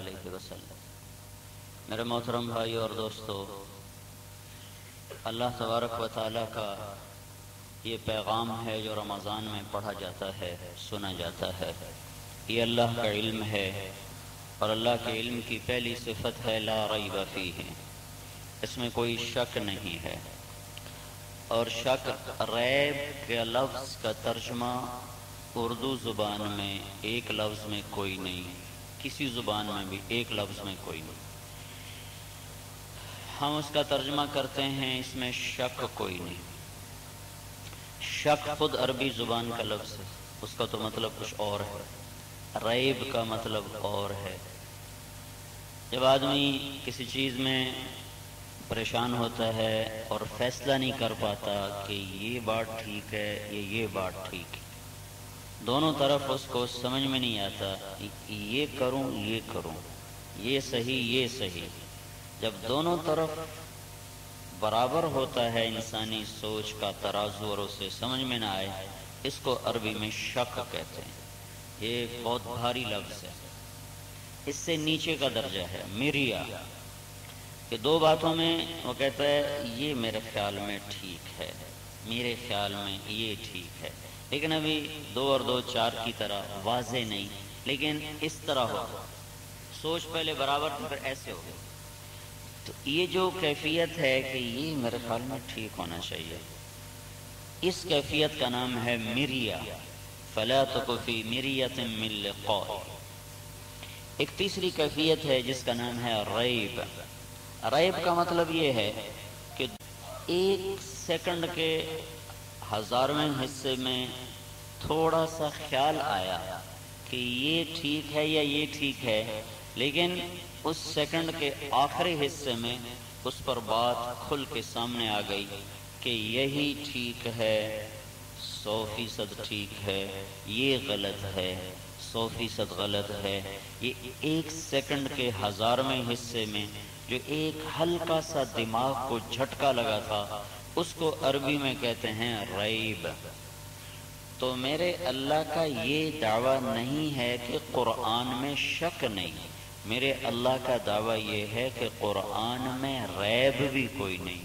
علیہ وسلم۔ میرے محترم بھائی اور دوستو، اللہ تبارک و تعالیٰ کا یہ پیغام ہے جو رمضان میں پڑھا جاتا ہے، سنا جاتا ہے، یہ اللہ کا علم ہے، اور اللہ کے علم کی پہلی صفت ہے لا ریب فیہ، اس میں کوئی شک نہیں ہے۔ اور شک، ریب کے لفظ کا ترجمہ اردو زبان میں ایک لفظ میں کوئی نہیں، کسی زبان میں بھی ایک لفظ میں کوئی نہیں۔ ہم اس کا ترجمہ کرتے ہیں اس میں شک کوئی نہیں۔ شک خود عربی زبان کا لفظ ہے، اس کا تو مطلب کچھ اور ہے، ریب کا مطلب اور ہے۔ جب آدمی کسی چیز میں پریشان ہوتا ہے اور فیصلہ نہیں کر پاتا کہ یہ بات ٹھیک ہے یا یہ بات ٹھیک ہے، دونوں طرف اس کو سمجھ میں نہیں آتا، یہ کروں یہ کروں، یہ صحیح یہ صحیح۔ جب دونوں طرف برابر ہوتا ہے انسانی سوچ کا ترازو اور اسے سمجھ میں نہ آئے، اس کو عربی میں شک کہتے ہیں۔ یہ بہت بھاری لفظ ہے، اس سے نیچے کا درجہ ہے مریا، کہ دو باتوں میں وہ کہتا ہے یہ میرے خیال میں ٹھیک ہے، میرے خیال میں یہ ٹھیک ہے، لیکن ابھی 2 اور 2 4 کی طرح واضح نہیں، لیکن اس طرح ہو، سوچ پہلے برابر تھی پھر ایسے ہو گئی۔ تو یہ جو کیفیت ہے کہ یہ میرے خیال میں ٹھیک ہونا چاہیے، اس کیفیت کا نام ہے مریا، فلا تک فی مریۃ من لقاء۔ ایک تیسری کیفیت ہے جس کا نام ہے ریب۔ ریب کا مطلب یہ ہے کہ 1 سیکنڈ کے 1000ویں حصے میں تھوڑا سا خیال آیا کہ یہ ٹھیک ہے یا یہ ٹھیک ہے، لیکن اس سیکنڈ کے آخری حصے میں اس پر بات کھل کے سامنے آ گئی کہ یہی ٹھیک ہے، 100% ٹھیک ہے، یہ غلط ہے، 100% غلط ہے۔ یہ 1 سیکنڈ کے 1000ویں حصے میں جو ایک ہلکا سا دماغ کو جھٹکا لگا تھا، اس کو عربی میں کہتے ہیں ریب۔ تو میرے اللہ کا یہ دعویٰ نہیں ہے کہ قرآن میں شک نہیں، میرے اللہ کا دعویٰ یہ ہے کہ قرآن میں ریب بھی کوئی نہیں۔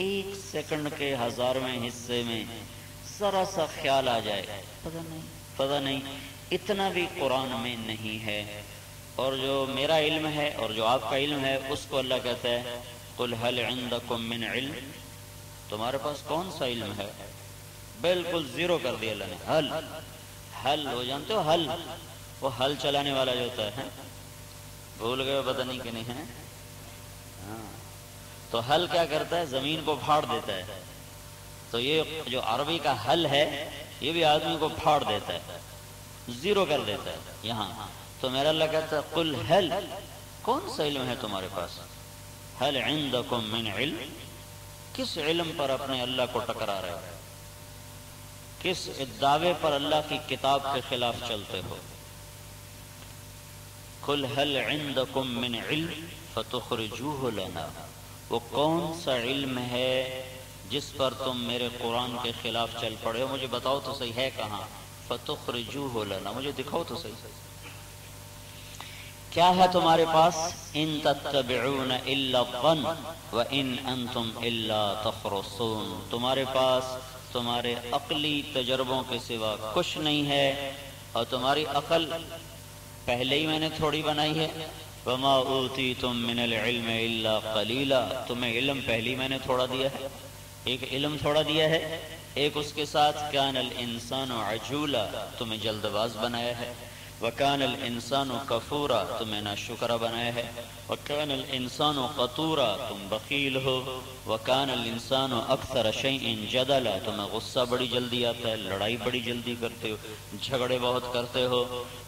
1 سیکنڈ کے 1000ویں حصے میں ذرا سا خیال آ جائے، پتہ نہیں، اتنا بھی قرآن میں نہیں ہے۔ اور جو میرا علم ہے اور جو آپ کا علم ہے، اس کو اللہ کہتا ہے قُلْ هَلْ عِنْدَكُم مِّنْ عِلْمٍ، تمہارے پاس کون سا علم ہے؟ بالکل زیرو کر دیا اللہ نے۔ حل ہو جانتے ہو، حل، وہ حل چلانے والا جو ہوتا ہے، بھول گئے پتہ نہیں کہ نہیں ہے، تو حل کیا کرتا ہے؟ زمین کو پھاڑ دیتا ہے۔ تو یہ جو عربی کا حل ہے، یہ بھی آدمی کو پھاڑ دیتا ہے، زیرو کر دیتا ہے یہاں۔ تو میرا اللہ کہتا ہے قل حل، کون سا علم ہے تمہارے پاس؟ حل عندکم من علم، کس علم پر اپنے اللہ کو ٹکرا رہے ہو؟ کس دعوے پر اللہ کی کتاب کے خلاف چلتے ہو؟ قل حل عندکم من علم فتخرجوہ لنا، وہ کون سا علم ہے جس پر تم میرے قرآن کے خلاف چل پڑے ہو؟ مجھے بتاؤ تو صحیح ہے کہاں؟ فتخرجوہ لنا، مجھے دکھاؤ تو صحیح، کیا ہے تمہارے پاس؟ ان تتبعون الا الظن وان انتم الا تخرصون، تمہارے پاس تمہارے عقلی تجربوں کے سوا کچھ نہیں ہے، اور تمہاری عقل پہلے ہی میں نے تھوڑی بنائی ہے۔ وما اوتیتم من العلم الا قلیلا، تمہیں علم پہلی میں نے تھوڑا دیا ہے، ایک علم تھوڑا دیا ہے، ایک اس کے ساتھ کان الانسان عجولا، تمہیں جلد باز بنایا ہے، وکان الانسان کفورا، تمہیں ناشکرا بنایا ہے، وکان الانسان قطورا، تم بخیل ہو، وکان الانسان اکثر شیء جدلا، تمہیں غصہ بڑی جلدی آتا ہے، لڑائی بڑی جلدی کرتے ہو، جھگڑے بہت کرتے ہو،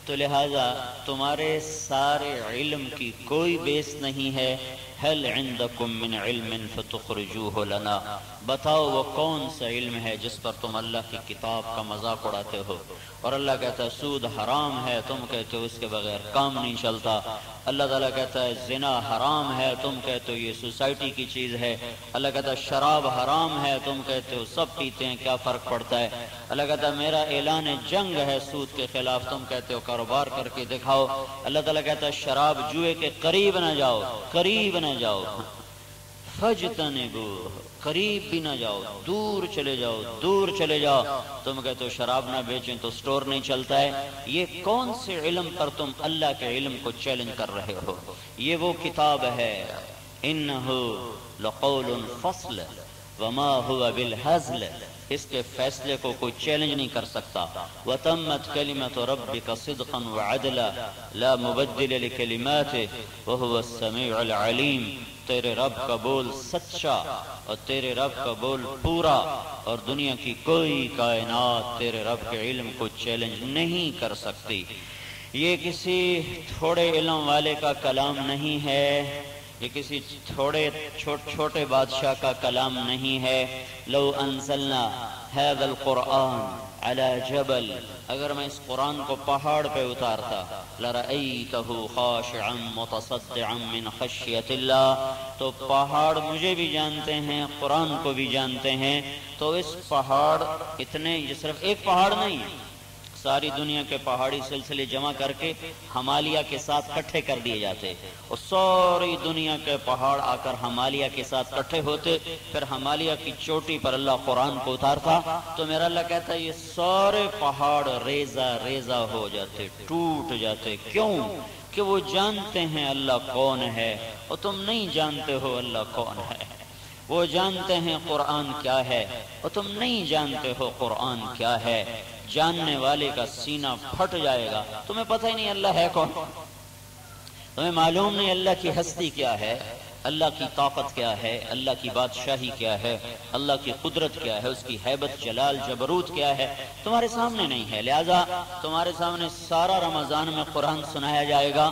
تو لہذا تمہارے سارے علم کی کوئی بیس نہیں ہے۔ حل عندکم من علم فتخرجوہ لنا، بتاؤ وہ کون سا علم ہے جس پر تم اللہ کی کتاب کا مذاق اڑاتے ہو؟ اور اللہ کہتا ہے سود حرام ہے، تم کہتے ہو اس کے بغیر کام نہیں چلتا، اللہ تعالیٰ کہتا ہے زنا حرام ہے، تم کہتے ہو یہ سوسائٹی کی چیز ہے۔ اللہ کہتا ہے شراب حرام ہے، تم کہتے ہو سب پیتے ہیں، کیا فرق پڑتا ہے۔ اللہ کہتا ہے میرا اعلان جنگ ہے سود کے خلاف، تم کہتے ہو کاروبار کر کے دکھاؤ۔ اللہ تعالیٰ کہتا ہے شراب جوئے کے قریب نہ جاؤ، قریب نہ جاؤ، فجتنبوہ، قریب بھی نہ جاؤ، دور چلے جاؤ، دور چلے جاؤ۔ تم کہتے ہو شراب نہ بیچیں تو سٹور نہیں چلتا ہے۔ یہ کون سے علم پر تم اللہ کے علم کو چیلنج کر رہے ہو؟ یہ وہ کتاب ہے، انہ لقول فصل وما هو بالہزل، اس کے فیصلے کو کوئی چیلنج نہیں کر سکتا۔ وتمت کلمۃ ربک صدقا وعدلا لا مبدل لکلماته وهو السمیع العلیم۔ تیرے رب کا بول سچا اور تیرے رب کا بول پورا، اور دنیا کی کوئی کائنات تیرے رب کے علم کو چیلنج نہیں کر سکتی۔ یہ کسی تھوڑے علم والے کا کلام نہیں ہے، یہ کسی چھوٹے بادشاہ کا کلام نہیں ہے۔ لو انزلنا هذا القرآن على جبل، اگر میں اس قرآن کو پہاڑ پہ اتارتا، لرأيته خاشعا متصدعا من خشیة اللہ، تو پہاڑ مجھے بھی جانتے ہیں، قرآن کو بھی جانتے ہیں، تو اس پہاڑ اتنے، یہ صرف ایک پہاڑ نہیں، ساری دنیا کے پہاڑی سلسلے جمع کر کے ہمالیہ کے ساتھ کٹھے کر دیے جاتے، اور ساری دنیا کے پہاڑ آ کر ہمالیہ کے ساتھ کٹھے ہوتے، پھر ہمالیہ کی چوٹی پر اللہ قرآن کو اتارتا، تو میرا اللہ کہتا ہے یہ سارے پہاڑ ریزہ ریزہ ہو جاتے، ٹوٹ جاتے۔ کیوں؟ کہ وہ جانتے ہیں اللہ کون ہے، اور تم نہیں جانتے ہو اللہ کون ہے۔ وہ جانتے ہیں قرآن کیا ہے، اور تم نہیں جانتے ہو قرآن کیا ہے۔ جاننے والے کا سینہ پھٹ جائے گا، تمہیں پتہ ہی نہیں اللہ ہے کون، تمہیں معلوم نہیں اللہ کی ہستی کیا ہے، اللہ کی طاقت کیا ہے، اللہ کی بادشاہی کیا ہے، اللہ کی قدرت کیا ہے، اس کی ہیبت جلال جبروت کیا ہے، تمہارے سامنے نہیں ہے۔ لہذا تمہارے سامنے سارا رمضان میں قرآن سنایا جائے گا،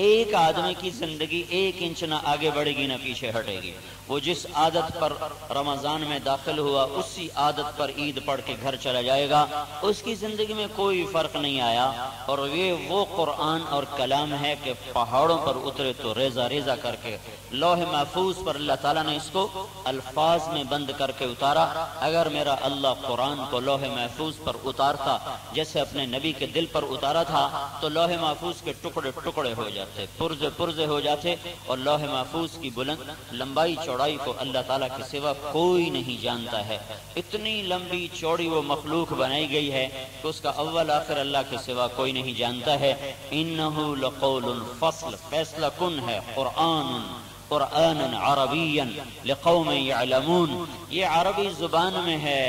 ایک آدمی کی زندگی 1 انچ نہ آگے بڑھے گی نہ پیچھے ہٹے گی۔ وہ جس عادت پر رمضان میں داخل ہوا اسی عادت پر عید پڑھ کے گھر چلا جائے گا، اس کی زندگی میں کوئی فرق نہیں آیا۔ اور یہ وہ قرآن اور کلام ہے کہ پہاڑوں پر اترے تو ریزہ ریزہ کر کے لوح محفوظ پر اللہ تعالیٰ نے اس کو الفاظ میں بند کر کے اتارا۔ اگر میرا اللہ قرآن کو لوح محفوظ پر اتارتا جیسے اپنے نبی کے دل پر اتارا تھا، تو لوح محفوظ کے ٹکڑے ٹکڑے ہو جاتے، پرزے پرزے ہو جاتے، اور لوح محفوظ کی بلند لمبائی چوڑائی کو اللہ تعالیٰ کے سوا کوئی نہیں جانتا ہے۔ اتنی لمبی چوڑی وہ مخلوق بنائی گئی ہے کہ اس کا اول آخر اللہ کے سوا کوئی نہیں جانتا ہے۔ انہ لقول فصل، فیصلہ کن ہے، قرآن عربی لقوم یعلمون، یہ عربی زبان میں ہے،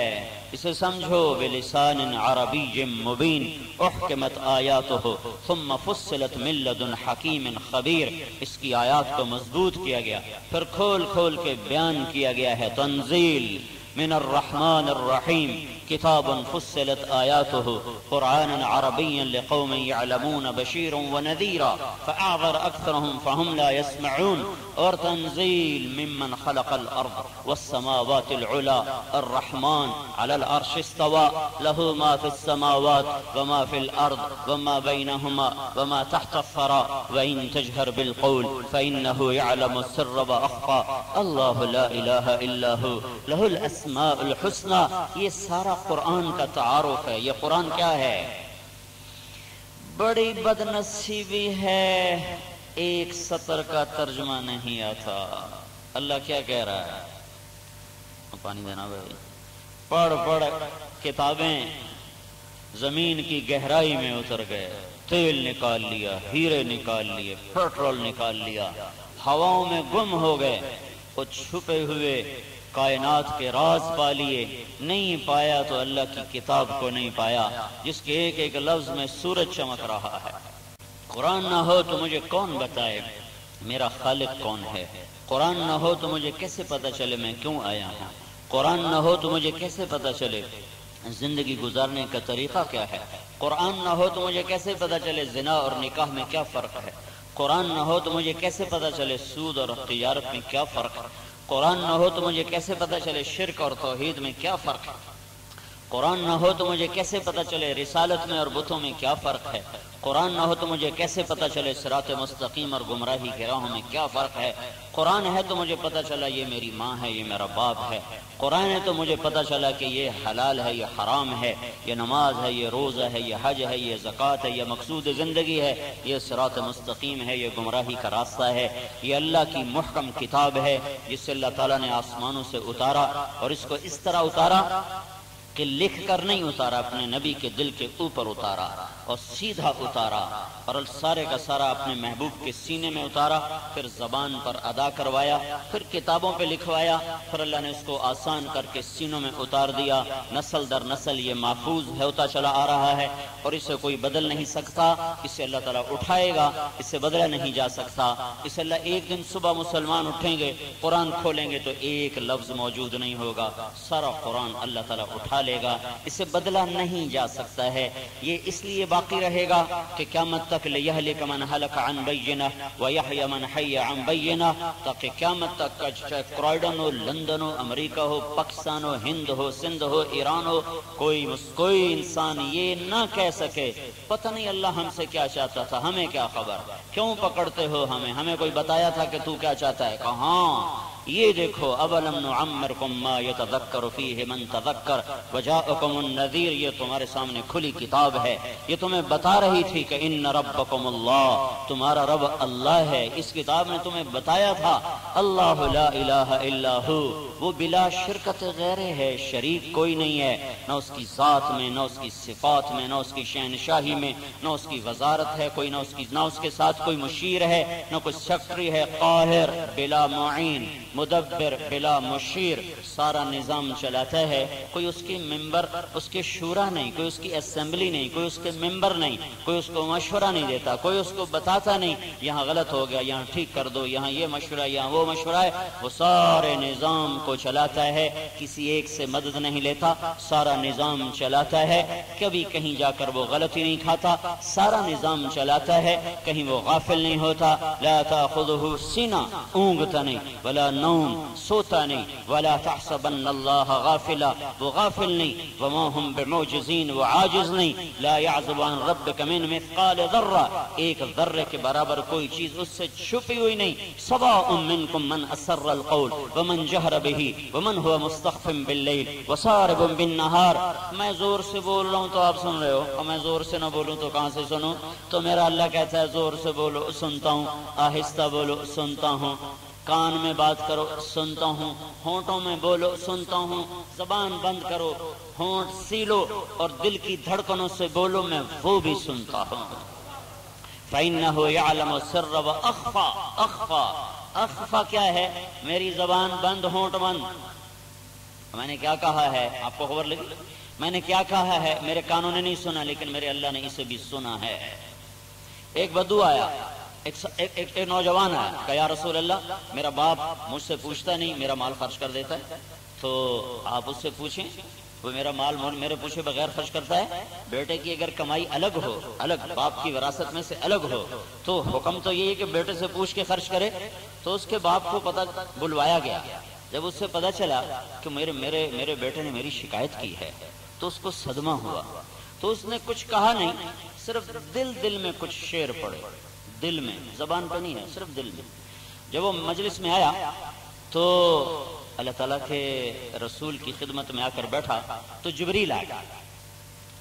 اسے سمجھو، بلسان عربی مبین احکمت آیاتہ ثم فصلت من لدن حکیم خبیر، اس کی آیات کو مضبوط کیا گیا، پھر کھول کھول کے بیان کیا گیا ہے۔ تنزیل من الرحمن الرحیم، کتاب فصلت آیاته قرآنا عربیا لقوم يعلمون بشيرا ونذيرا فأعذر أكثرهم فهم لا يسمعون، اور تنزیل ممن خلق الأرض والسماوات العلا الرحمن على العرش استوى له ما في السماوات وما في الأرض وما بينهما وما تحت الثرى وإن تجهر بالقول فإنه يعلم السر وأخفى الله لا إله إلا هو له الأسماء الحسنى۔ یہ سارا قرآن کا تعارف ہے۔ یہ قرآن کیا ہے؟ بڑی بدنصیبی ہے ایک سطر کا ترجمہ نہیں آتا۔ اللہ کیا کہہ رہا ہے؟ پانی دینا بھائی۔ پڑھ پڑھ کتابیں زمین کی گہرائی میں اتر گئے، تیل نکال لیا، ہیرے نکال لیے، پیٹرول نکال لیا، ہواؤں میں گم ہو گئے، وہ چھپے ہوئے کائنات کے راز پا لیے، نہیں پایا تو اللہ کی کتاب کو نہیں پایا جس کے ایک ایک لفظ میں سورج چمک رہا ہے۔ قرآن نہ ہو تو مجھے کون بتائے میرا خالق کون ہے؟ قرآن نہ ہو تو مجھے کیسے پتہ چلے میں کیوں آیا ہوں؟ قرآن نہ ہو تو مجھے کیسے پتہ چلے زندگی گزارنے کا طریقہ کیا ہے؟ قرآن نہ ہو تو مجھے کیسے پتہ چلے زنا اور نکاح میں کیا فرق ہے؟ قرآن نہ ہو تو مجھے کیسے پتہ چلے سود اور تجارت میں کیا فرق ہے؟ قرآن نہ ہو تو مجھے کیسے پتہ چلے شرک اور توحید میں کیا فرق ہے؟ قرآن نہ ہو تو مجھے کیسے پتہ چلے رسالت میں اور بتوں میں کیا فرق ہے؟ قرآن نہ ہو تو مجھے کیسے پتہ چلے صراط مستقیم اور گمراہی کے راہوں میں کیا فرق ہے؟ قرآن ہے تو مجھے پتہ چلا یہ میری ماں ہے، یہ میرا باپ ہے۔ قرآن ہے تو مجھے پتہ چلا کہ یہ حلال ہے، یہ حرام ہے، یہ نماز ہے، یہ روزہ ہے، یہ حج ہے، یہ زکوٰۃ ہے، یہ مقصود زندگی ہے، یہ صراط مستقیم ہے، یہ گمراہی کا راستہ ہے۔ یہ اللہ کی محکم کتاب ہے جس سے اللہ تعالیٰ نے آسمانوں سے اتارا، اور اس کو اس طرح اتارا کہ لکھ کر نہیں اتارا، اپنے نبی کے دل کے اوپر اتارا اور سیدھا اتارا، اور سارے کا سارا اپنے محبوب کے سینے میں اتارا، پھر زبان پر ادا کروایا، پھر کتابوں پہ لکھوایا، پھر اللہ نے اس کو آسان کر کے سینوں میں اتار دیا۔ نسل در نسل یہ محفوظ ہوتا چلا آ رہا ہے، اور اسے کوئی بدل نہیں سکتا۔ اسے اللہ تعالیٰ اٹھائے گا، اسے بدلا نہیں جا سکتا۔ اسے اللہ ایک دن صبح مسلمان اٹھیں گے، قرآن کھولیں گے تو ایک لفظ موجود نہیں ہوگا، سارا قرآن اللہ تعالیٰ اٹھا لے گا، اسے بدلا نہیں جا سکتا ہے۔ یہ اس لیے باقی رہے گا کہ قیامت تک لِيَهْلِكَ مَنْ هَلَكَ عَنْ بَيِّنَةٍ وَيَحْيَ مَنْ حَيَّ عَنْ بَيِّنَةٍ، تاکہ قیامت تک چاہے کرائیڈن ہو، لندن ہو، امریکہ ہو، پاکستان ہو، ہند ہو، سندھ ہو، ایران ہو، کوئی انسان یہ نہ کہہ سکے پتہ نہیں اللہ ہم سے کیا چاہتا تھا، ہمیں کیا خبر، کیوں پکڑتے ہو ہمیں کوئی بتایا تھا کہ تو کیا چاہتا ہے؟ کہاں یہ دیکھو، اولم نعمرکم ما یتذکر فیہ من تذکر وجاءکم النذیر، یہ تمہارے سامنے کھلی کتاب ہے، یہ تمہیں بتا رہی تھی کہ ان ربکم اللہ، تمہارا رب اللہ ہے۔ اس کتاب نے تمہیں بتایا تھا اللہ لا الہ الا ہو، وہ بلا شرکت غیر ہے، شریک کوئی نہیں ہے، نہ اس کی ذات میں، نہ اس کی صفات میں، نہ اس کی شہنشاہی میں، نہ اس کی وزارت ہے کوئی، نہ اس کے ساتھ کوئی مشیر ہے، نہ کوئی سیکٹری ہے، قاہر بلا معین، مدبر بلا مشیر، سارا نظام چلاتا ہے۔ کوئی اس کی ممبر، اس کے شورا نہیں، کوئی اس کی اسمبلی نہیں، کوئی اس کے ممبر نہیں، کوئی اس کو مشورہ نہیں دیتا، کوئی اس کو بتاتا نہیں یہاں غلط ہو گیا، یہاں ٹھیک کر دو، یہاں یہ مشورہ، یہاں وہ مشورہ ہے۔ وہ سارے نظام کو چلاتا ہے، کسی ایک سے مدد نہیں لیتا، سارا نظام چلاتا ہے، کبھی کہیں جا کر وہ غلطی نہیں کھاتا، سارا نظام چلاتا ہے، کہیں وہ غافل نہیں ہوتا۔ لا تاخذہ سنہ، اونگتا نہیں، ولا نوم، سوتا نہیں، ولا تحسبن اللہ غافلا، وہ غافل نہیں، وما هم بمعجزین، وہ عاجز نہیں، لا يعزب عن ربک من مثقال ذرہ، ایک ذرے کے برابر کوئی چیز اس سے چھپی ہوئی نہیں۔ سواء منکم من اسر القول ومن جہر به ومن هو مستخف باللیل وسارب بالنہار۔ میں زور سے بول رہا ہوں تو آپ سن رہے ہو، اور میں زور سے نہ بولوں تو کہاں سے سنوں؟ تو میرا اللہ کہتا ہے زور سے بولو سنتا ہوں، آہستہ بولو سنتا ہوں، کان میں بات کرو سنتا ہوں، ہونٹوں میں بولو سنتا ہوں، زبان بند کرو، ہونٹ سیلو اور دل کی دھڑکنوں سے بولو، میں وہ بھی سنتا ہوں۔ فَإِنَّهُ يَعْلَمُ السِّرَّ وَأَخْفَى، اخفا کیا ہے؟ میری زبان بند، ہونٹ بند۔ میں نے کیا کہا ہے آپ کو خبر لگی؟ میں نے کیا کہا ہے؟ میرے کانوں نے نہیں سنا، لیکن میرے اللہ نے اسے بھی سنا ہے۔ ایک بدو آیا، ایک نوجوان آیا، کہا یا رسول اللہ، میرا باپ مجھ سے پوچھتا نہیں، میرا مال خرچ کر دیتا ہے، تو آپ اس سے پوچھیں، وہ میرا مال میرے پوچھے بغیر خرچ کرتا ہے۔ بیٹے کی اگر کمائی الگ ہو، الگ باپ کی وراثت میں سے الگ ہو، تو حکم تو یہ ہے کہ بیٹے سے پوچھ کے خرچ کرے۔ تو اس کے باپ کو پتہ بلوایا گیا، جب اس سے پتہ چلا کہ میرے بیٹے نے میری شکایت کی ہے، تو اس کو صدمہ ہوا، تو اس نے کچھ کہا نہیں، صرف دل میں کچھ شعر پڑے، دل میں، زبان پہ نہیں ہے، صرف دل میں۔ جب وہ مجلس میں آیا تو اللہ تعالیٰ کے رسول کی خدمت میں آ کر بیٹھا تو جبریل آ گیا،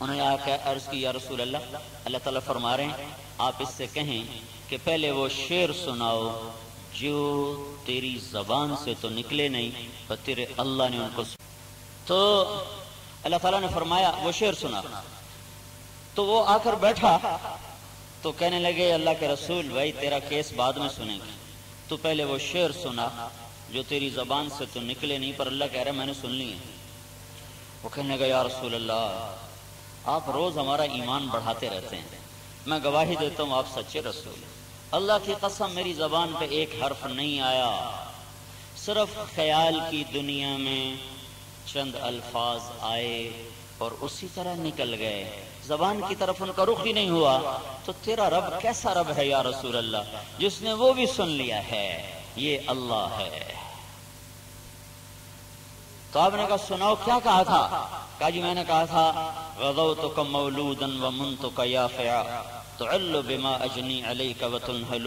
انہوں نے آ کر عرض کی یا رسول اللہ، اللہ تعالیٰ فرما رہے ہیں آپ اس سے کہیں کہ پہلے وہ شعر سناؤ جو تیری زبان سے تو نکلے نہیں، پر تیرے اللہ نے ان کو تو اللہ تعالیٰ نے فرمایا وہ شعر سنا۔ تو وہ آ کر بیٹھا تو کہنے لگے اللہ کے رسول بھائی تیرا کیس بعد میں سنیں گے، تو پہلے وہ شعر سنا جو تیری زبان سے تو نکلے نہیں، پر اللہ کہہ رہا میں نے سن لی ہے۔ وہ کہنے لگا یا رسول اللہ آپ روز ہمارا ایمان بڑھاتے رہتے ہیں، میں گواہی دیتا ہوں آپ سچے رسول ہیں، اللہ کی قسم میری زبان پہ ایک حرف نہیں آیا، صرف خیال کی دنیا میں چند الفاظ آئے اور اسی طرح نکل گئے، زبان کی طرف ان کا رخ ہی نہیں ہوا۔ تو تیرا رب کیسا رب ہے یا رسول اللہ جس نے وہ بھی سن لیا ہے؟ یہ اللہ ہے۔ تو آپ نے کہا سناؤ کیا کہا تھا؟ کہا جی میں نے کہا تھا غضوتک مولودا ومنتک یافعا تعل بما اجنی علیک وتنہل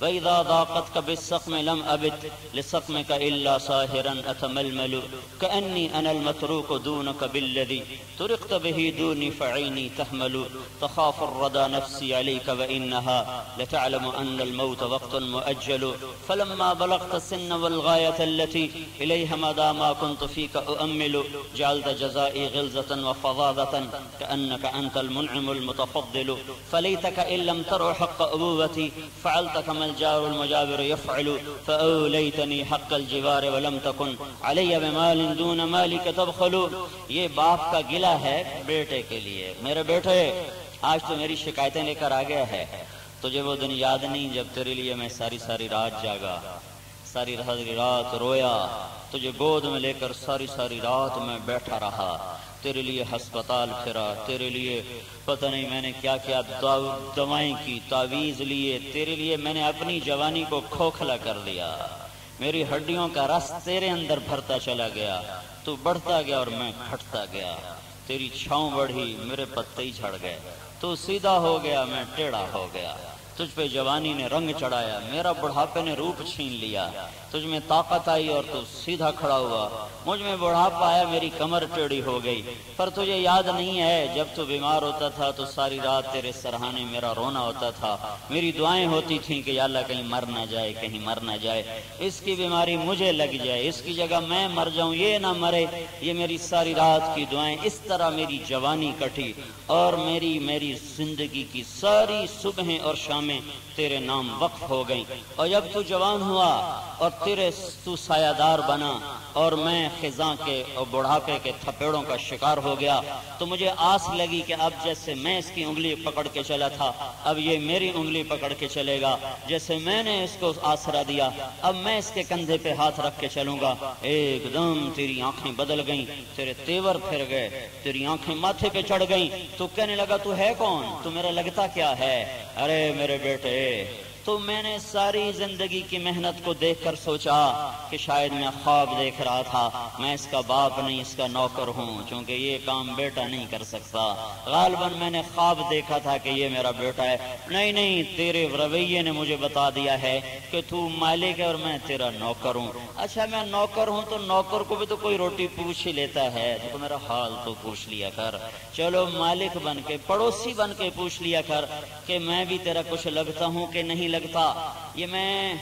واذا ضاقتک بالسقم لم ابت لسقمک الا ساہرا اتململ کانی انا المتروک دونک بالذی ترقت به دونی فعینی تحمل تخاف الردى نفسی علیک وانہا لتعلم ان الموت وقت مؤجل فلما بلغت السن والغایة التي الیہ مدى ما كنت فیک اؤمل جعلت جزائی غلظة وفظاظة کأنک انت المنعم المتفضل فلیتک إن لم تروا حق أبوتي فعلت كما الجار المجاور يفعل فأوليتني حق الجوار ولم تكن علي بمال دون مالك تبخل. یہ باپ کا گلہ ہے بیٹے کے لیے. میرے بیٹے آج تو میری شکایتیں لے کر آ گیا ہے. تجھے وہ دن یاد نہیں جب تیرے لیے میں ساری ساری رات جاگا, ساری رات رویا, تجھے گود میں لے کر ساری ساری رات میں بیٹھا رہا, تیرے لیے ہسپتال پھرا, تیرے لیے پتہ نہیں میں نے کیا کیا دوائیں کی, تعویذ لیے, تیرے لیے میں نے اپنی جوانی کو کھوکھلا کر دیا. میری ہڈیوں کا رس تیرے اندر بھرتا چلا گیا, تو بڑھتا گیا اور میں گھٹتا گیا. تیری چھاؤں بڑھی, میرے پتے ہی جھڑ گئے, تو سیدھا ہو گیا, میں ٹیڑھا ہو گیا. تجھ پہ جوانی نے رنگ چڑھایا, میرا بڑھاپے نے روپ چھین لیا. تجھ میں طاقت آئی اور تو سیدھا کھڑا ہوا, مجھ میں بڑھاپا آیا, میری کمر ٹیڑھی ہو گئی. پر تجھے یاد نہیں ہے جب تو بیمار ہوتا تھا تو ساری رات تیرے سرہانے میرا رونا ہوتا تھا, میری دعائیں ہوتی تھیں کہ یا اللہ کہیں مر نہ جائے, کہیں مر نہ جائے, اس کی بیماری مجھے لگ جائے, اس کی جگہ میں مر جاؤں, یہ نہ مرے. یہ میری ساری رات کی دعائیں, اس طرح میری جوانی کٹی اور میری زندگی کی ساری صبحیں اور شامیں تیرے نام وقف ہو گئیں. اور جب تو جوان ہوا اور تو سایہ دار بنا اور میں خزاں کے اور بڑھاپے کے تھپیڑوں کا شکار ہو گیا, تو مجھے آس لگی کہ اب جیسے میں اس کی انگلی پکڑ کے چلا تھا, اب یہ میری انگلی پکڑ کے چلے گا. جیسے میں نے اس کو آسرا دیا, اب میں اس کے کندھے پہ ہاتھ رکھ کے چلوں گا. ایک دم تیری آنکھیں بدل گئیں, تیرے تیور پھر گئے, تیری آنکھیں ماتھے پہ چڑھ گئیں. تو کہنے لگا تو ہے کون, تو میرا لگتا کیا ہے؟ ارے میرے بیٹے, تو میں نے ساری زندگی کی محنت کو دیکھ کر سوچا کہ شاید میں خواب دیکھ رہا تھا, میں اس کا باپ نہیں اس کا نوکر ہوں, چونکہ یہ کام بیٹا نہیں کر سکتا. غالباً میں نے خواب دیکھا تھا کہ یہ میرا بیٹا ہے. نہیں, تیرے رویے نے مجھے بتا دیا ہے کہ تو مالک ہے اور میں تیرا نوکر ہوں. اچھا میں نوکر ہوں تو نوکر کو بھی تو کوئی روٹی پوچھ ہی لیتا ہے, تو میرا حال تو پوچھ لیا کر. چلو مالک بن کے, پڑوسی بن کے پوچھ لیا کر کہ میں بھی تیرا کچھ لگتا ہوں کہ نہیں لگتا. یہ میں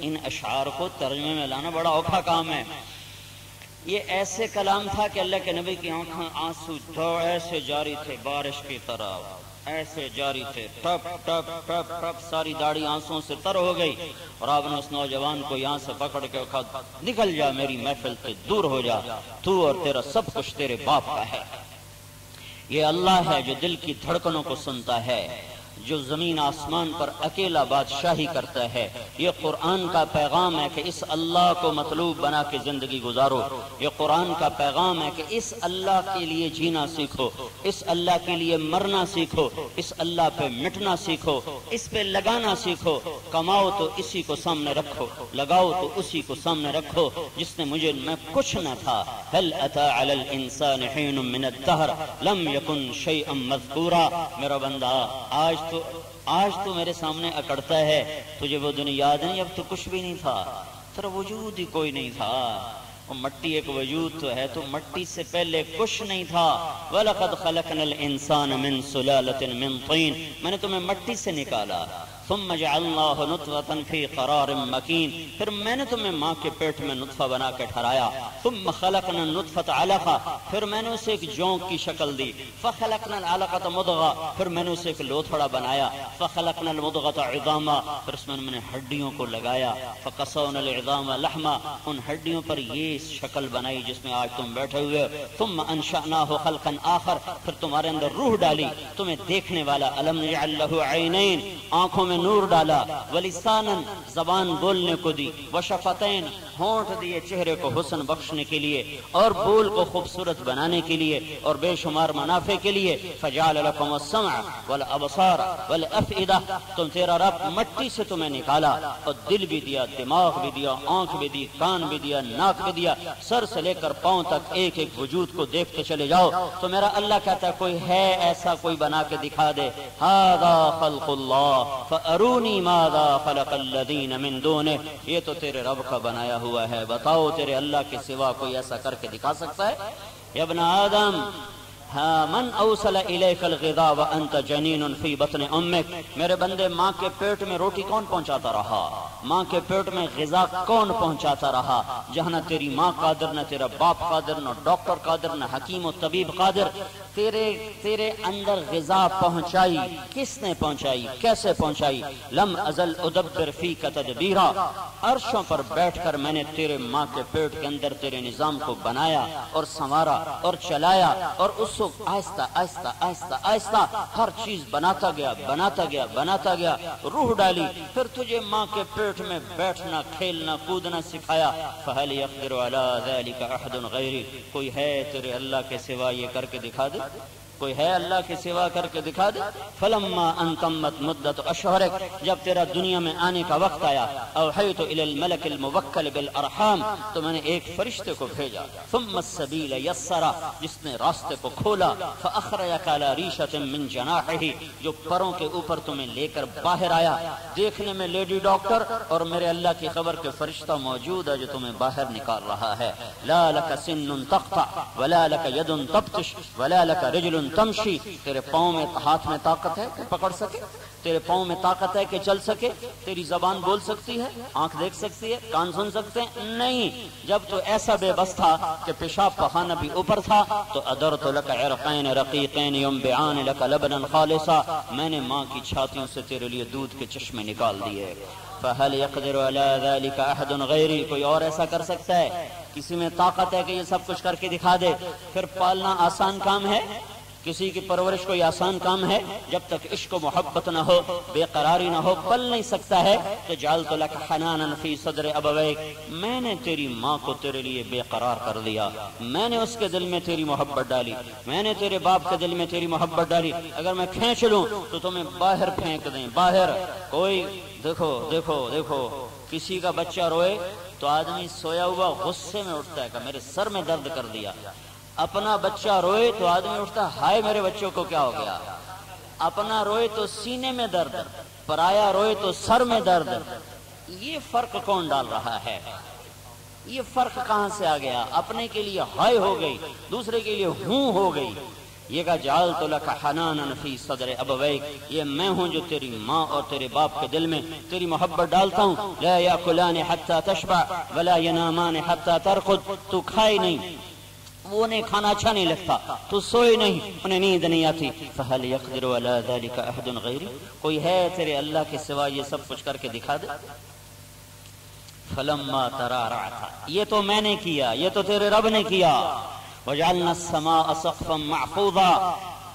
ان اشعار کو ترجمے میں لانا بڑا اوکھا کام ہے. یہ ایسے کلام تھا کہ اللہ کے نبی کی آنکھیں آنسو ایسے جاری تھے بارش کی طرح, ایسے جاری تھے, ٹپ ٹپ ٹپ ٹپ, ساری داڑھی آنسوں سے تر ہو گئی. اور آپ نے اس نوجوان کو یہاں سے پکڑ کے کہا نکل جا میری محفل سے, دور ہو جا, تو اور تیرا سب کچھ تیرے باپ کا ہے. یہ اللہ ہے جو دل کی دھڑکنوں کو سنتا ہے, جو زمین آسمان پر اکیلا بادشاہی کرتا ہے. یہ قرآن کا پیغام ہے کہ اس اللہ کو مطلوب بنا کے زندگی گزارو. یہ قرآن کا پیغام ہے کہ اس اللہ کے لیے جینا سیکھو, اس اللہ کے لیے مرنا سیکھو, اس اللہ پہ مٹنا سیکھو, اس پہ لگانا سیکھو. کماؤ تو اسی کو سامنے رکھو, لگاؤ تو اسی کو سامنے رکھو جس نے مجھے میں کچھ نہ تھا. هل اتى على الانسان حين من الدهر لم يكن شيئا مذكورا. میرا بندہ آج تو میرے سامنے اکڑتا ہے, تجھے وہ دن یاد نہیں اب تو کچھ بھی نہیں تھا, تیرا وجود ہی کوئی نہیں تھا. وہ مٹی ایک وجود تو ہے, تو مٹی سے پہلے کچھ نہیں تھا. وَلَقَدْ خَلَقْنَا الْإِنسَانَ مِنْ سُلَالَةٍ مِنْ طِينٍ, میں نے تمہیں مٹی سے نکالا. ثم جعلناه نطفة في قرار مكين, پھر میں نے تمہیں ماں کے پیٹ میں نطفہ بنا کے ٹھہرایا. ثم خلقنا النطفة علقة, پھر میں نے اسے ایک جونک کی شکل دی. فخلقنا العلقة مضغة, پھر میں نے اسے ایک لوتھڑا بنایا. فخلقنا المضغة عظاما, پھر اس میں نے ہڈیوں کو لگایا. فقصونا العظام لحما, ان ہڈیوں پر یہ شکل بنائی جس میں آج تم بیٹھے ہوئے. ثم انشأناه خلقا آخر, پھر تمہارے اندر روح ڈالی, تمہیں دیکھنے والا. الم نجعل له عینین, آنکھوں میں میں نور ڈالا، ولسانن زبان بولنے کو دی، وشفتین ہونٹ دیے چہرے کو حسن بخشنے کے لیے اور بول کو خوبصورت بنانے کے لیے اور بے شمار منافع کے لیے، فجعل لکم السمع والابصار والافئدہ، تم تیرا رب مٹی سے تمہیں نکالا اور دل بھی دیا، دماغ بھی دیا، آنکھ بھی دی، کان بھی دیا، ناک بھی دیا، سر سے لے کر پاؤں تک ایک ایک وجود کو دیکھتے چلے جاؤ۔ تو میرا اللہ کہتا ہے کوئی ہے ایسا، کوئی بنا کے دکھا دے، ھذا خلق اللہ فارونی ماذا خلق الذین من دونہ، یہ تو تیرے رب کا بنایا ہوا ہے، بتاؤ تیرے اللہ کے سوا کوئی ایسا کر کے دکھا سکتا ہے؟ یا ابن آدم من اوصل الیک الغذاء وانت جنین فی بطن امک، میرے بندے ماں کے پیٹ میں روٹی کون پہنچاتا رہا؟ ماں کے پیٹ میں غذا کون پہنچاتا رہا؟ جہاں نہ تیری ماں قادر، نہ تیرا باپ قادر، نہ ڈاکٹر قادر، نہ حکیم و طبیب قادر، تیرے اندر غذا پہنچائی کس نے پہنچائی؟ کیسے پہنچائی؟ لم ازل ادبر فیک تدبیرا، عرشوں پر بیٹھ کر میں نے تیرے ماں کے پیٹ کے اندر تیرے نظام کو بنایا اور سنوارا اور چلایا، اور اس کو آہستہ آہستہ آہستہ آہستہ ہر چیز بناتا گیا، روح ڈالی، پھر تجھے ماں کے پیٹ میں بیٹھنا، کھیلنا، کودنا سکھایا۔ فہل یقدر علی ذلک احد غیری، کوئی ہے تیرے اللہ کے سوا یہ کر کے دکھا دے؟ کوئی ہے اللہ کے سوا کر کے دکھا دے؟ فلما ان تمت مدت اشہرک، جب تیرا دنیا میں آنے کا وقت آیا، اوحیت الی الملک الموکل بالارحام، تو میں نے ایک فرشتے کو بھیجا، ثم السبیل یسرا، جس نے راستے کو کھولا، فاخرجک علی ریشۃ من جناحہ، جو پروں کے اوپر تمہیں لے کر باہر آیا، دیکھنے میں لیڈی ڈاکٹر اور میرے اللہ کی خبر کے فرشتہ موجود ہے جو تمہیں باہر نکال رہا ہے۔ لا لک سن تقطع ولا لک ید تبطش ولا لک رجل تمشی، تیرے پاؤں میں ہاتھ میں طاقت ہے کہ پکڑ سکے، تیرے پاؤں میں طاقت ہے کہ چل سکے، تیری زبان بول سکتی ہے، آنکھ دیکھ سکتی ہے، کان سن سکتے ہیں؟ نہیں۔ جب تو ایسا بے بس تھا کہ پیشاب پخانہ بھی اوپر تھا، تو ادرت لک عرقین رقیقین ینبعان لک لبنا خالصا، میں نے ماں کی چھاتیوں سے تیرے لیے دودھ کے چشمے نکال دیے۔ فہل یقدر علی ذلک احد غیری، کوئی اور ایسا کر سکتا ہے؟ کسی میں طاقت ہے کہ یہ سب کچھ کر کے دکھا دے؟ پھر پالنا آسان کام ہے؟ کسی کی پرورش کوئی آسان کام ہے؟ جب تک عشق و محبت نہ ہو، بے قراری نہ ہو، پل نہیں سکتا ہے۔ تو جعلت لک حنانا فی صدر ابویک، میں نے تیری ماں کو تیرے لیے بے قرار کر دیا، میں نے اس کے دل میں تیری محبت ڈالی، میں نے تیرے باپ کے دل میں تیری محبت ڈالی۔ اگر میں کھینچ لوں تو تمہیں باہر پھینک دیں، باہر۔ کوئی دیکھو کسی کا بچہ روئے تو آدمی سویا ہوا غصے میں اٹھتا ہے کہ میرے سر میں درد کر دیا، اپنا بچہ روئے تو آدمی اٹھتا ہے ہائے میرے بچوں کو کیا ہو گیا۔ اپنا روئے تو سینے میں درد، پرایا روئے تو سر میں درد۔ یہ فرق کون ڈال رہا ہے؟ یہ فرق کہاں سے آ گیا؟ اپنے کے لیے ہائے ہو گئی، دوسرے کے لیے ہوں ہو گئی۔ یہ کہا جعلت لک حنانا فی صدر ابویک، یہ میں ہوں جو تیری ماں اور تیرے باپ کے دل میں تیری محبت ڈالتا ہوں۔ لا یاکلان حتی تشبع ولا ینامان حتی ترقد، تو کھائے نہیں، وہ انہیں کھانا اچھا نہیں لگتا، تو سوئے نہیں، انہیں نیند نہیں آتی۔ فہل یقدر علی ذلک احد غیری، کوئی ہے تیرے اللہ کے سوا یہ سب کچھ کر کے دکھا دے؟ فلما ترعرعت، یہ تو میں نے کیا، یہ تو تیرے رب نے کیا۔ وجعلنا السماء سقفا محفوظا،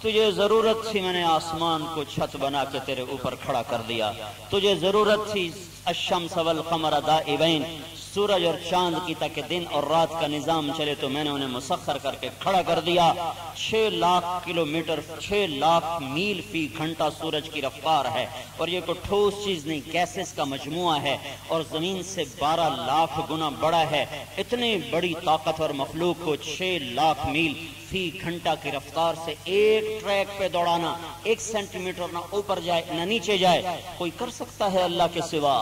تجھے ضرورت تھی میں نے آسمان کو چھت بنا کے تیرے اوپر کھڑا کر دیا، تجھے ضرورت تھی الشمس والقمر دائبین، سورج اور چاند کی تاکہ دن اور رات کا نظام چلے، تو میں نے انہیں مسخر کر کے کھڑا کر دیا۔ 6 لاکھ کلومیٹر، 6 لاکھ میل فی گھنٹہ سورج کی رفتار ہے، اور یہ کوئی ٹھوس چیز نہیں، گیسز کا مجموعہ ہے، اور زمین سے 12 لاکھ گنا بڑا ہے۔ اتنی بڑی طاقت اور مخلوق کو 6 لاکھ میل فی گھنٹہ کی رفتار سے ایک ٹریک پہ دوڑانا، 1 سینٹی میٹر نہ اوپر جائے نہ نیچے جائے، کوئی کر سکتا ہے اللہ کے سوا؟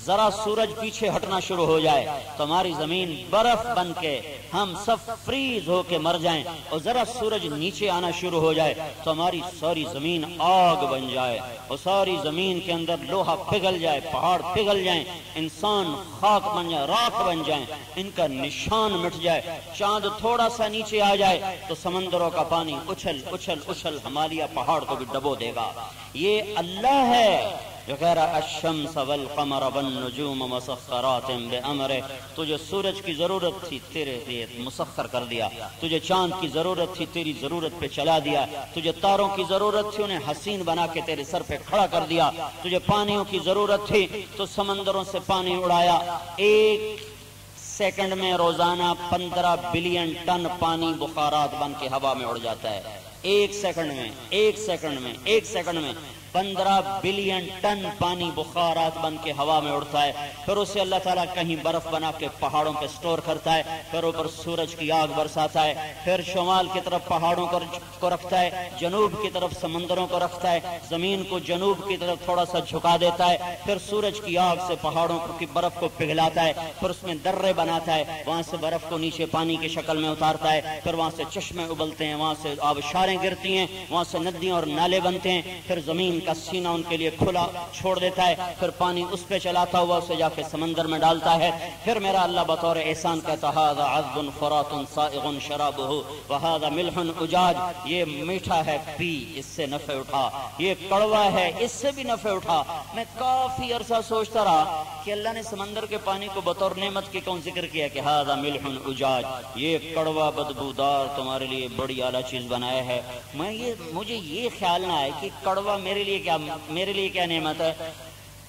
ذرا سورج پیچھے ہٹنا شروع ہو جائے تو ہماری زمین برف بن کے ہم سب فریز ہو کے مر جائیں، اور ذرا سورج نیچے آنا شروع ہو جائے تو ہماری ساری زمین آگ بن جائے، اور ساری زمین کے اندر لوہا پگھل جائے، پہاڑ پگھل جائیں، انسان خاک بن جائے، راکھ بن جائیں، ان کا نشان مٹ جائے۔ چاند تھوڑا سا نیچے آ جائے تو سمندروں کا پانی اچھل اچھل اچھل ہمالیہ پہاڑ کو بھی ڈبو دے گا۔ یہ اللہ ہے، جو کہہ رہا الشمس والقمر والنجوم مسخرات بامرہ، تجھے سورج کی ضرورت تھی تیرے لیے مسخر کر دیا، تجھے چاند کی ضرورت تھی تیری ضرورت پہ چلا دیا، تجھے تاروں کی ضرورت تھی انہیں حسین بنا کے تیرے سر پہ کھڑا کر دیا، تجھے پانیوں کی ضرورت تھی تو سمندروں سے پانی اڑایا۔ ایک سیکنڈ میں روزانہ 15 بلین ٹن پانی بخارات بن کے ہوا میں اڑ جاتا ہے۔ ایک سیکنڈ میں 15 بلین ٹن پانی بخارات بن کے ہوا میں اڑتا ہے، پھر اسے اللہ تعالیٰ کہیں برف بنا کے پہاڑوں پہ سٹور کرتا ہے، پھر اوپر سورج کی آگ برساتا ہے، پھر شمال کی طرف پہاڑوں کو رکھتا ہے، جنوب کی طرف سمندروں کو رکھتا ہے، زمین کو جنوب کی طرف تھوڑا سا جھکا دیتا ہے، پھر سورج کی آگ سے پہاڑوں کی برف کو پگھلاتا ہے، پھر اس میں درے بناتا ہے، وہاں سے برف کو نیچے پانی کی شکل میں اتارتا ہے، پھر وہاں سے چشمے ابلتے ہیں، وہاں سے آبشاریں گرتی ہیں، وہاں سے ندیاں اور نالے بنتے ہیں، پھر زمین کا سینہ ان کے لیے کھلا چھوڑ دیتا ہے، پھر پانی اس پہ چلاتا ہوا اسے جا کے سمندر میں ڈالتا ہے، پھر میرا اللہ بطور احسان کہتا ھذا عذب فرات سائغ شرابہ وھذا ملح اجاج، یہ میٹھا ہے پی اس سے نفع اٹھا، یہ کڑوا ہے اس سے بھی نفع اٹھا۔ میں کافی عرصہ سوچتا رہا کہ اللہ نے سمندر کے پانی کو بطور نعمت کی کون ذکر کیا کہ ھذا ملح اجاج، یہ کڑوا بدبودار تمہارے لیے بڑی اعلیٰ چیز بنایا ہے۔ مجھے یہ خیال نہ آئے کہ کڑوا میرے لیے کیا نعمت ہے۔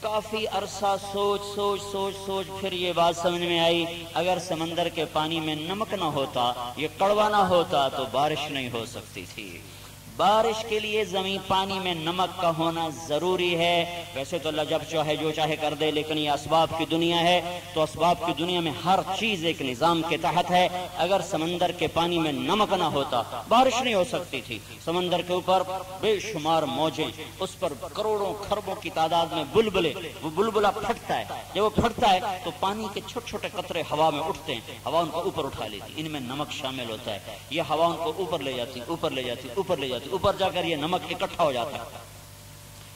کافی عرصہ سوچ پھر یہ بات سمجھ میں آئی، اگر سمندر کے پانی میں نمک نہ ہوتا، یہ کڑوا نہ ہوتا تو بارش نہیں ہو سکتی تھی۔ بارش کے لیے زمین پانی میں نمک کا ہونا ضروری ہے۔ ویسے تو اللہ جب چاہے جو چاہے کر دے، لیکن یہ اسباب کی دنیا ہے، تو اسباب کی دنیا میں ہر چیز ایک نظام کے تحت ہے۔ اگر سمندر کے پانی میں نمک نہ ہوتا بارش نہیں ہو سکتی تھی۔ سمندر کے اوپر بے شمار موجیں، اس پر کروڑوں خربوں کی تعداد میں بلبلے، وہ بلبلا پھٹتا ہے، جب وہ پھٹتا ہے تو پانی کے چھوٹے چھوٹے قطرے ہوا میں اٹھتے ہیں، ہوا ان کو اوپر اٹھا لیتی، ان میں نمک شامل ہوتا ہے، یہ ہوا ان کو اوپر لے جاتی، اوپر جا کر یہ نمک اکٹھا ہو جاتا ہے،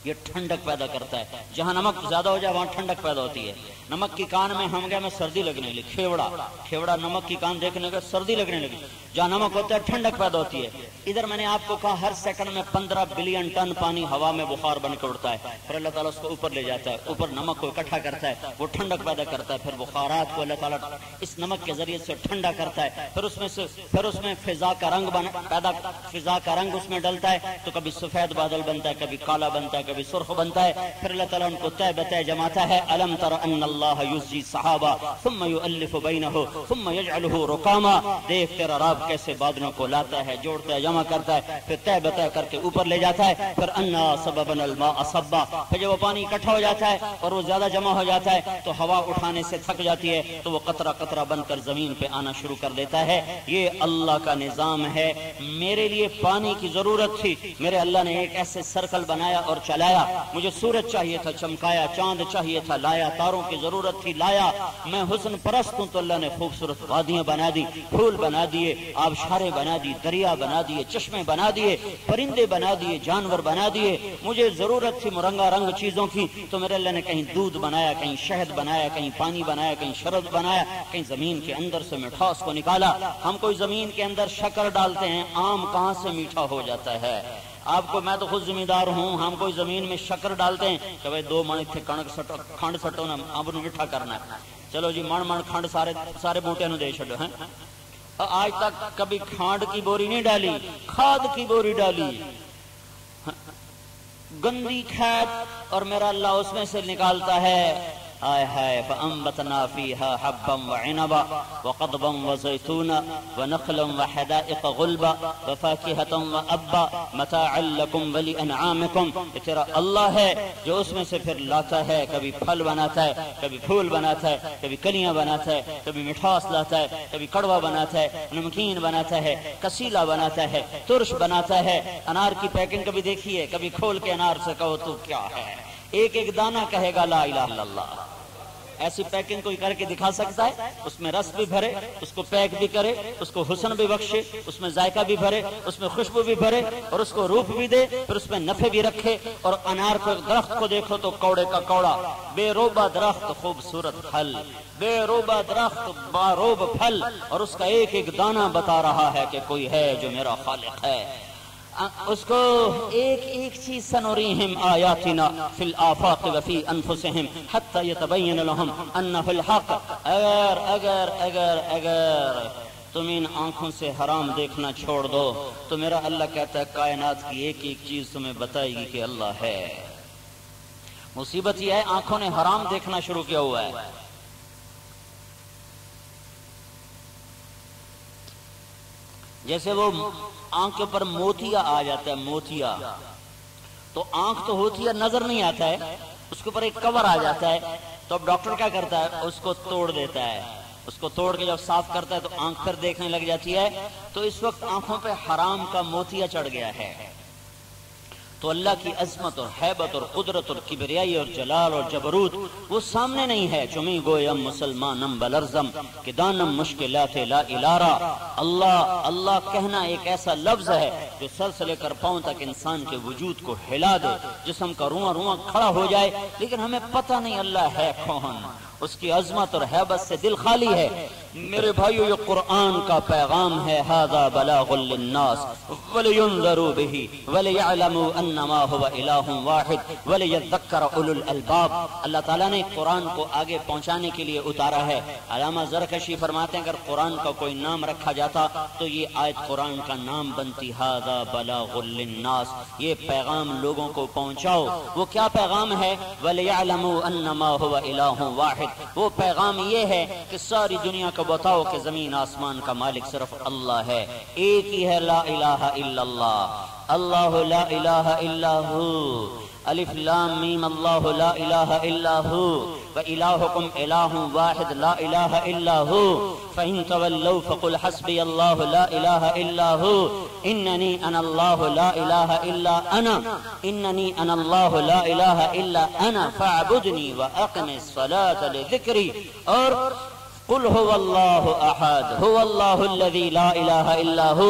یہ ٹھنڈک پیدا کرتا ہے۔ جہاں نمک زیادہ ہو جائے وہاں ٹھنڈک پیدا ہوتی ہے۔ نمک کی کان میں ہم گئے میں سردی لگنے لگی، کھیوڑا نمک کی کان دیکھنے کا سردی لگنے لگی، جہاں نمک ہوتا ہے ٹھنڈک پیدا ہوتی ہے۔ ادھر میں نے آپ کو کہا ہر سیکنڈ میں 15 بلین ٹن پانی ہوا میں بخار بن کے اڑتا ہے، پھر اللہ تعالیٰ اس کو اوپر لے جاتا ہے، اوپر نمک کو اکٹھا کرتا ہے، وہ ٹھنڈک پیدا کرتا ہے، پھر بخارات کو اللہ تعالیٰ اس نمک کے ذریعے سے ٹھنڈا کرتا ہے، پھر اس میں فضا کا رنگ اس میں ڈلتا ہے، تو کبھی سفید بادل بنتا ہے، کبھی کالا بنتا ہے، کبھی سرخ بنتا ہے، پھر اللہ تعالیٰ ان کو تہ بتہ جماتا ہے۔ الم تر ان اللہ یزجی صحابہ ثم یؤلف بینہ ثم یجعلہ رکاما، دیکھ تیرا رب کیسے بادلوں کو لاتا ہے، جوڑتا ہے، جمع کرتا ہے، پھر تہ بتہ کر کے اوپر لے جاتا ہے۔ پھر انا صببنا الماء صبا، پھر جب وہ پانی اکٹھا ہو جاتا ہے اور وہ زیادہ جمع ہو جاتا ہے تو ہوا اٹھانے سے تھک جاتی ہے، تو وہ قطرہ قطرہ بن کر زمین پہ آنا شروع کر دیتا ہے۔ یہ اللہ کا نظام ہے۔ میرے لیے پانی کی ضرورت تھی، میرے اللہ نے ایک ایسے سرکل بنایا اور چلایا۔ مجھے سورج چاہیے تھا، چمکایا، چاند چاہیے تھا، لایا، تاروں کی ضرورت تھی، لایا۔ میں حسن پرست ہوں تو اللہ نے خوبصورت وادیاں بنا دی، پھول بنا دیے، آبشاریں بنا دی، دریا بنا دیے، چشمے بنا دیے، پرندے بنا دیے، جانور بنا دیے۔ مجھے ضرورت تھی مرنگا رنگ چیزوں کی، تو میرے اللہ نے کہیں دودھ بنایا، کہیں شہد بنایا، کہیں پانی بنایا، کہیں شربت بنایا، کہیں زمین کے اندر سے مٹھاس کو نکالا۔ ہم کوئی زمین کے اندر شکر ڈالتے ہیں، آم کہاں سے میٹھا ہو جاتا ہے؟ آپ کو میں تو خود ذمہ دار ہوں، ہم کوئی زمین میں شکر ڈالتے ہیں کہ بھائی 2 من تھے کھنڈ سٹو نا اب میٹھا کرنا ہے، چلو جی من کھنڈ سارے بوٹے نو دے چھڈو ہیں۔ آج تک کبھی کھانڈ کی بوری نہیں ڈالی، کھاد کی بوری ڈالی، گندی کھاد، اور میرا اللہ اس میں سے نکالتا ہے۔ آئے ہائے فانبتنا فیہا حبا وعنبا وقضبا وزیتونا ونخلا وحدائق غلبا وفاکہتا وابا متاعا لکم ولانعامکم۔ یہ تیرا اللہ ہے جو اس میں سے پھر لاتا ہے، کبھی پھل بناتا ہے، کبھی پھول بناتا ہے، کبھی کلیاں بناتا ہے، کبھی مٹھاس لاتا ہے، کبھی کڑوا بناتا ہے، نمکین بناتا ہے، کسیلا بناتا ہے، ترش بناتا ہے۔ انار کی پیکنگ کبھی دیکھی ہے؟ کبھی کھول کے انار سے کہو تو کیا ہے، ایک ایک دانہ کہے گا لا الہ الا اللہ۔ ایسی پیکنگ کوئی کر کے دکھا سکتا ہے؟ اس میں رس بھی بھرے، اس کو پیک بھی کرے، اس کو حسن بھی بخشے، اس میں ذائقہ بھی بھرے، اس میں خوشبو بھی بھرے، اور اس کو روپ بھی دے، پھر اس میں نفع بھی رکھے۔ اور انار کو درخت کو دیکھو تو کوڑے کا کوڑا، بے روبہ درخت خوبصورت پھل، بے روبہ درخت باروب پھل، اور اس کا ایک ایک دانہ بتا رہا ہے کہ کوئی ہے جو میرا خالق ہے۔ اس کو ایک ایک چیز سنوریہم آیاتنا فی الآفاق وفی انفسہم حتی یتبین لہم انہ الحق۔ اگر تم ان آنکھوں سے حرام دیکھنا چھوڑ دو تو میرا اللہ کہتا ہے کائنات کی ایک ایک چیز تمہیں بتائے گی کہ اللہ ہے۔ مصیبت یہ ہے آنکھوں نے حرام دیکھنا شروع کیا ہوا ہے۔ جیسے وہ آنکھ کے اوپر موتیا آ جاتا ہے، موتیا تو آنکھ تو ہوتی ہے، نظر نہیں آتا ہے، اس کے اوپر ایک کور آ جاتا ہے، تو اب ڈاکٹر کیا کرتا ہے، اس کو توڑ دیتا ہے، اس کو توڑ کے جب صاف کرتا ہے تو آنکھ پھر دیکھنے لگ جاتی ہے۔ تو اس وقت آنکھوں پہ حرام کا موتیا چڑھ گیا ہے۔ تو اللہ کی عظمت اور حیبت اور قدرت اور کبریائی اور جلال اور جبروت وہ سامنے نہیں ہے۔ چمی گویم مسلمانم بلرزم کہ دانم مشکلات لا الارا۔ اللہ کہنا ایک ایسا لفظ ہے جو سر سے لے کر پاؤں تک انسان کے وجود کو ہلا دے، جسم کا رواں کھڑا ہو جائے، لیکن ہمیں پتہ نہیں اللہ ہے کون۔ اس کی عظمت اور حیبت سے دل خالی ہے۔ میرے بھائیو یہ قرآن کا پیغام ہے، ھذا بلاغ للناس ولینذروا به وليعلموا انما هو الہ واحد وليذکر اولو الالباب۔ اللہ تعالیٰ نے قرآن کو آگے پہنچانے کے لیے اتارا ہے۔ علامہ زرکشی فرماتے ہیں اگر قرآن کا کوئی نام رکھا جاتا تو یہ آیت قرآن کا نام بنتی، ھذا بلاغ للناس، یہ پیغام لوگوں کو پہنچاؤ۔ وہ کیا پیغام ہے؟ وليعلموا انما هو الہ واحد، وہ پیغام یہ ہے کہ ساری دنیا کو بتاؤ کہ زمین آسمان کا مالک صرف اللہ ہے، ایک ہی ہے، لا الہ الا اللہ، اللہ لا الہ الا ہو، الف لام میم اللہ لا الہ الا ہو، وإلہکم الہ واحد لا الہ الا ہو، فإن تولوا فقل حسبی اللہ لا الہ الا ہو، اننی انا اللہ لا الہ الا انا، اننی انا اللہ لا الہ الا انا فاعبدنی واقم الصلاة لذکری۔ اور قل هو اللہ احد هو اللہ الذی لا الہ الا ہو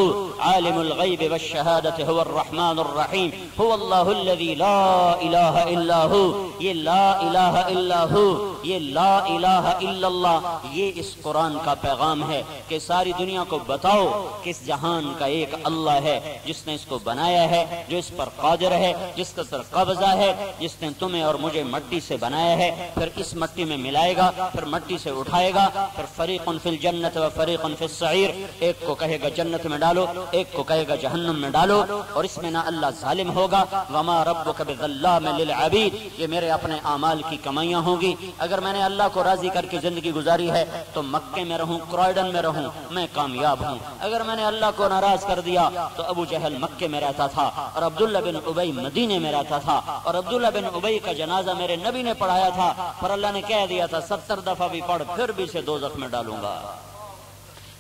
عالم الغیب والشہادۃ هو الرحمن الرحیم هو اللہ الذی لا الہ الا ہو۔ یہ لا الہ الا ہو، یہ لا الہ الا اللہ، یہ اس قرآن کا پیغام ہے کہ ساری دنیا کو بتاؤ کہ اس جہان کا ایک اللہ ہے جس نے اس کو بنایا ہے، جو اس پر قادر ہے، جس کا سر قبضہ ہے، جس نے تمہیں اور مجھے مٹی سے بنایا ہے، پھر اس مٹی میں ملائے گا، پھر مٹی سے اٹھائے گا، پھر فریق فی الجنت و فریق فی السعیر، ایک کو کہے گا جنت میں ڈالو، ایک کو کہے گا جہنم میں ڈالو، اور اس میں نہ اللہ ظالم ہوگا۔ وما ربک بظلام للعبید، یہ میرے اپنے اعمال کی کمائیاں ہوں گی۔ اگر میں نے اللہ کو راضی کر کے زندگی گزاری ہے تو مکے میں رہوں، کرائڈن میں رہوں، میں کامیاب ہوں۔ اگر میں نے اللہ کو ناراض کر دیا تو ابو جہل مکے میں رہتا تھا اور عبداللہ بن ابی مدینے میں رہتا تھا، اور عبداللہ بن ابی کا جنازہ میرے نبی نے پڑھایا تھا، پر اللہ نے کہہ دیا تھا 70 دفعہ بھی پڑھ پھر بھی اسے دوزخ میں ڈالوں گا،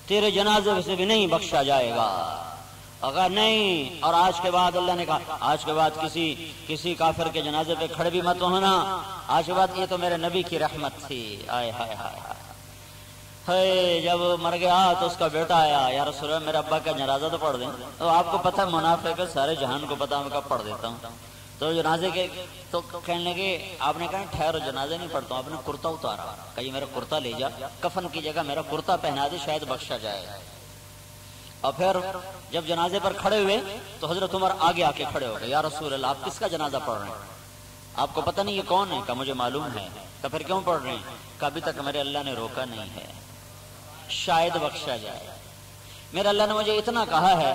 تیرے جنازے سے بھی نہیں بخشا جائے گا اگر نہیں۔ اور آج کے بعد اللہ نے کہا آج کے بعد کسی کافر کے جنازے پہ کھڑے بھی مت ہونا، آج کے بعد یہ تو میرے نبی کی رحمت تھی۔ آئے ہائے ہائے ہائے، جب مر گیا تو اس کا بیٹا آیا، یا رسول اللہ میرے ابا کا جنازہ تو پڑھ دیں۔ تو آپ کو پتہ منافق ہے، سارے جہان کو پتہ، میں کب پڑھ دیتا ہوں۔ تو جنازے کے تو کہنے لگے، آپ نے کہا ٹھہرو جنازے نہیں پڑھتا ہوں، آپ نے کرتا اتارا، کہ یہ میرا کرتا لے جا، کفن کی جگہ میرا کرتا پہنا دے، شاید بخشا جائے۔ اور پھر جب جنازے پر کھڑے ہوئے تو حضرت عمر آگے آ کے کھڑے ہو گئے، یا رسول اللہ آپ کس کا جنازہ پڑھ رہے ہیں؟ آپ کو پتہ نہیں یہ کون ہے؟ کہ مجھے معلوم ہے۔ کہ پھر کیوں پڑھ رہے ہیں؟ کہ ابھی تک میرے اللہ نے روکا نہیں ہے، شاید بخشا جائے۔ میرے اللہ نے مجھے اتنا کہا ہے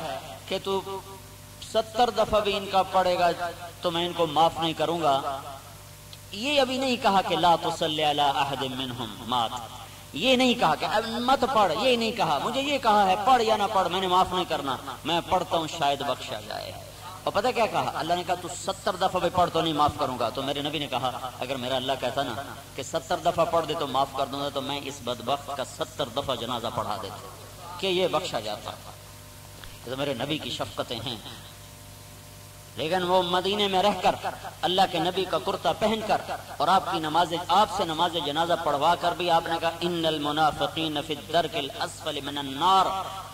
کہ تو 70 دفعہ بھی ان کا پڑھے گا تو میں ان کو معاف نہیں کروں گا۔ یہ ابھی نہیں کہا کہ لا تصلی علی احد منہم مات، یہ نہیں کہا کہ مت پڑھ، یہ نہیں کہا، مجھے یہ کہا ہے پڑھ یا نہ پڑھ میں نے معاف نہیں کرنا، میں پڑھتا ہوں شاید بخشا جائے۔ اور پتہ کیا کہا؟ اللہ نے کہا تو 70 دفعہ بھی پڑھ تو نہیں معاف کروں گا۔ تو میرے نبی نے کہا اگر میرا اللہ کہتا نا کہ 70 دفعہ پڑھ دے تو معاف کر دوں گا، تو میں اس بدبخت کا 70 دفعہ جنازہ پڑھا دیتا کہ یہ بخشا جاتا۔ تو میرے نبی کی شفقتیں ہیں۔ لیکن وہ مدینے میں رہ کر اللہ کے نبی کا کرتا پہن کر اور آپ سے نماز جنازہ پڑھوا کر بھی آپ نے کہا ان المنافقین فی الدرک الاسفل من النار۔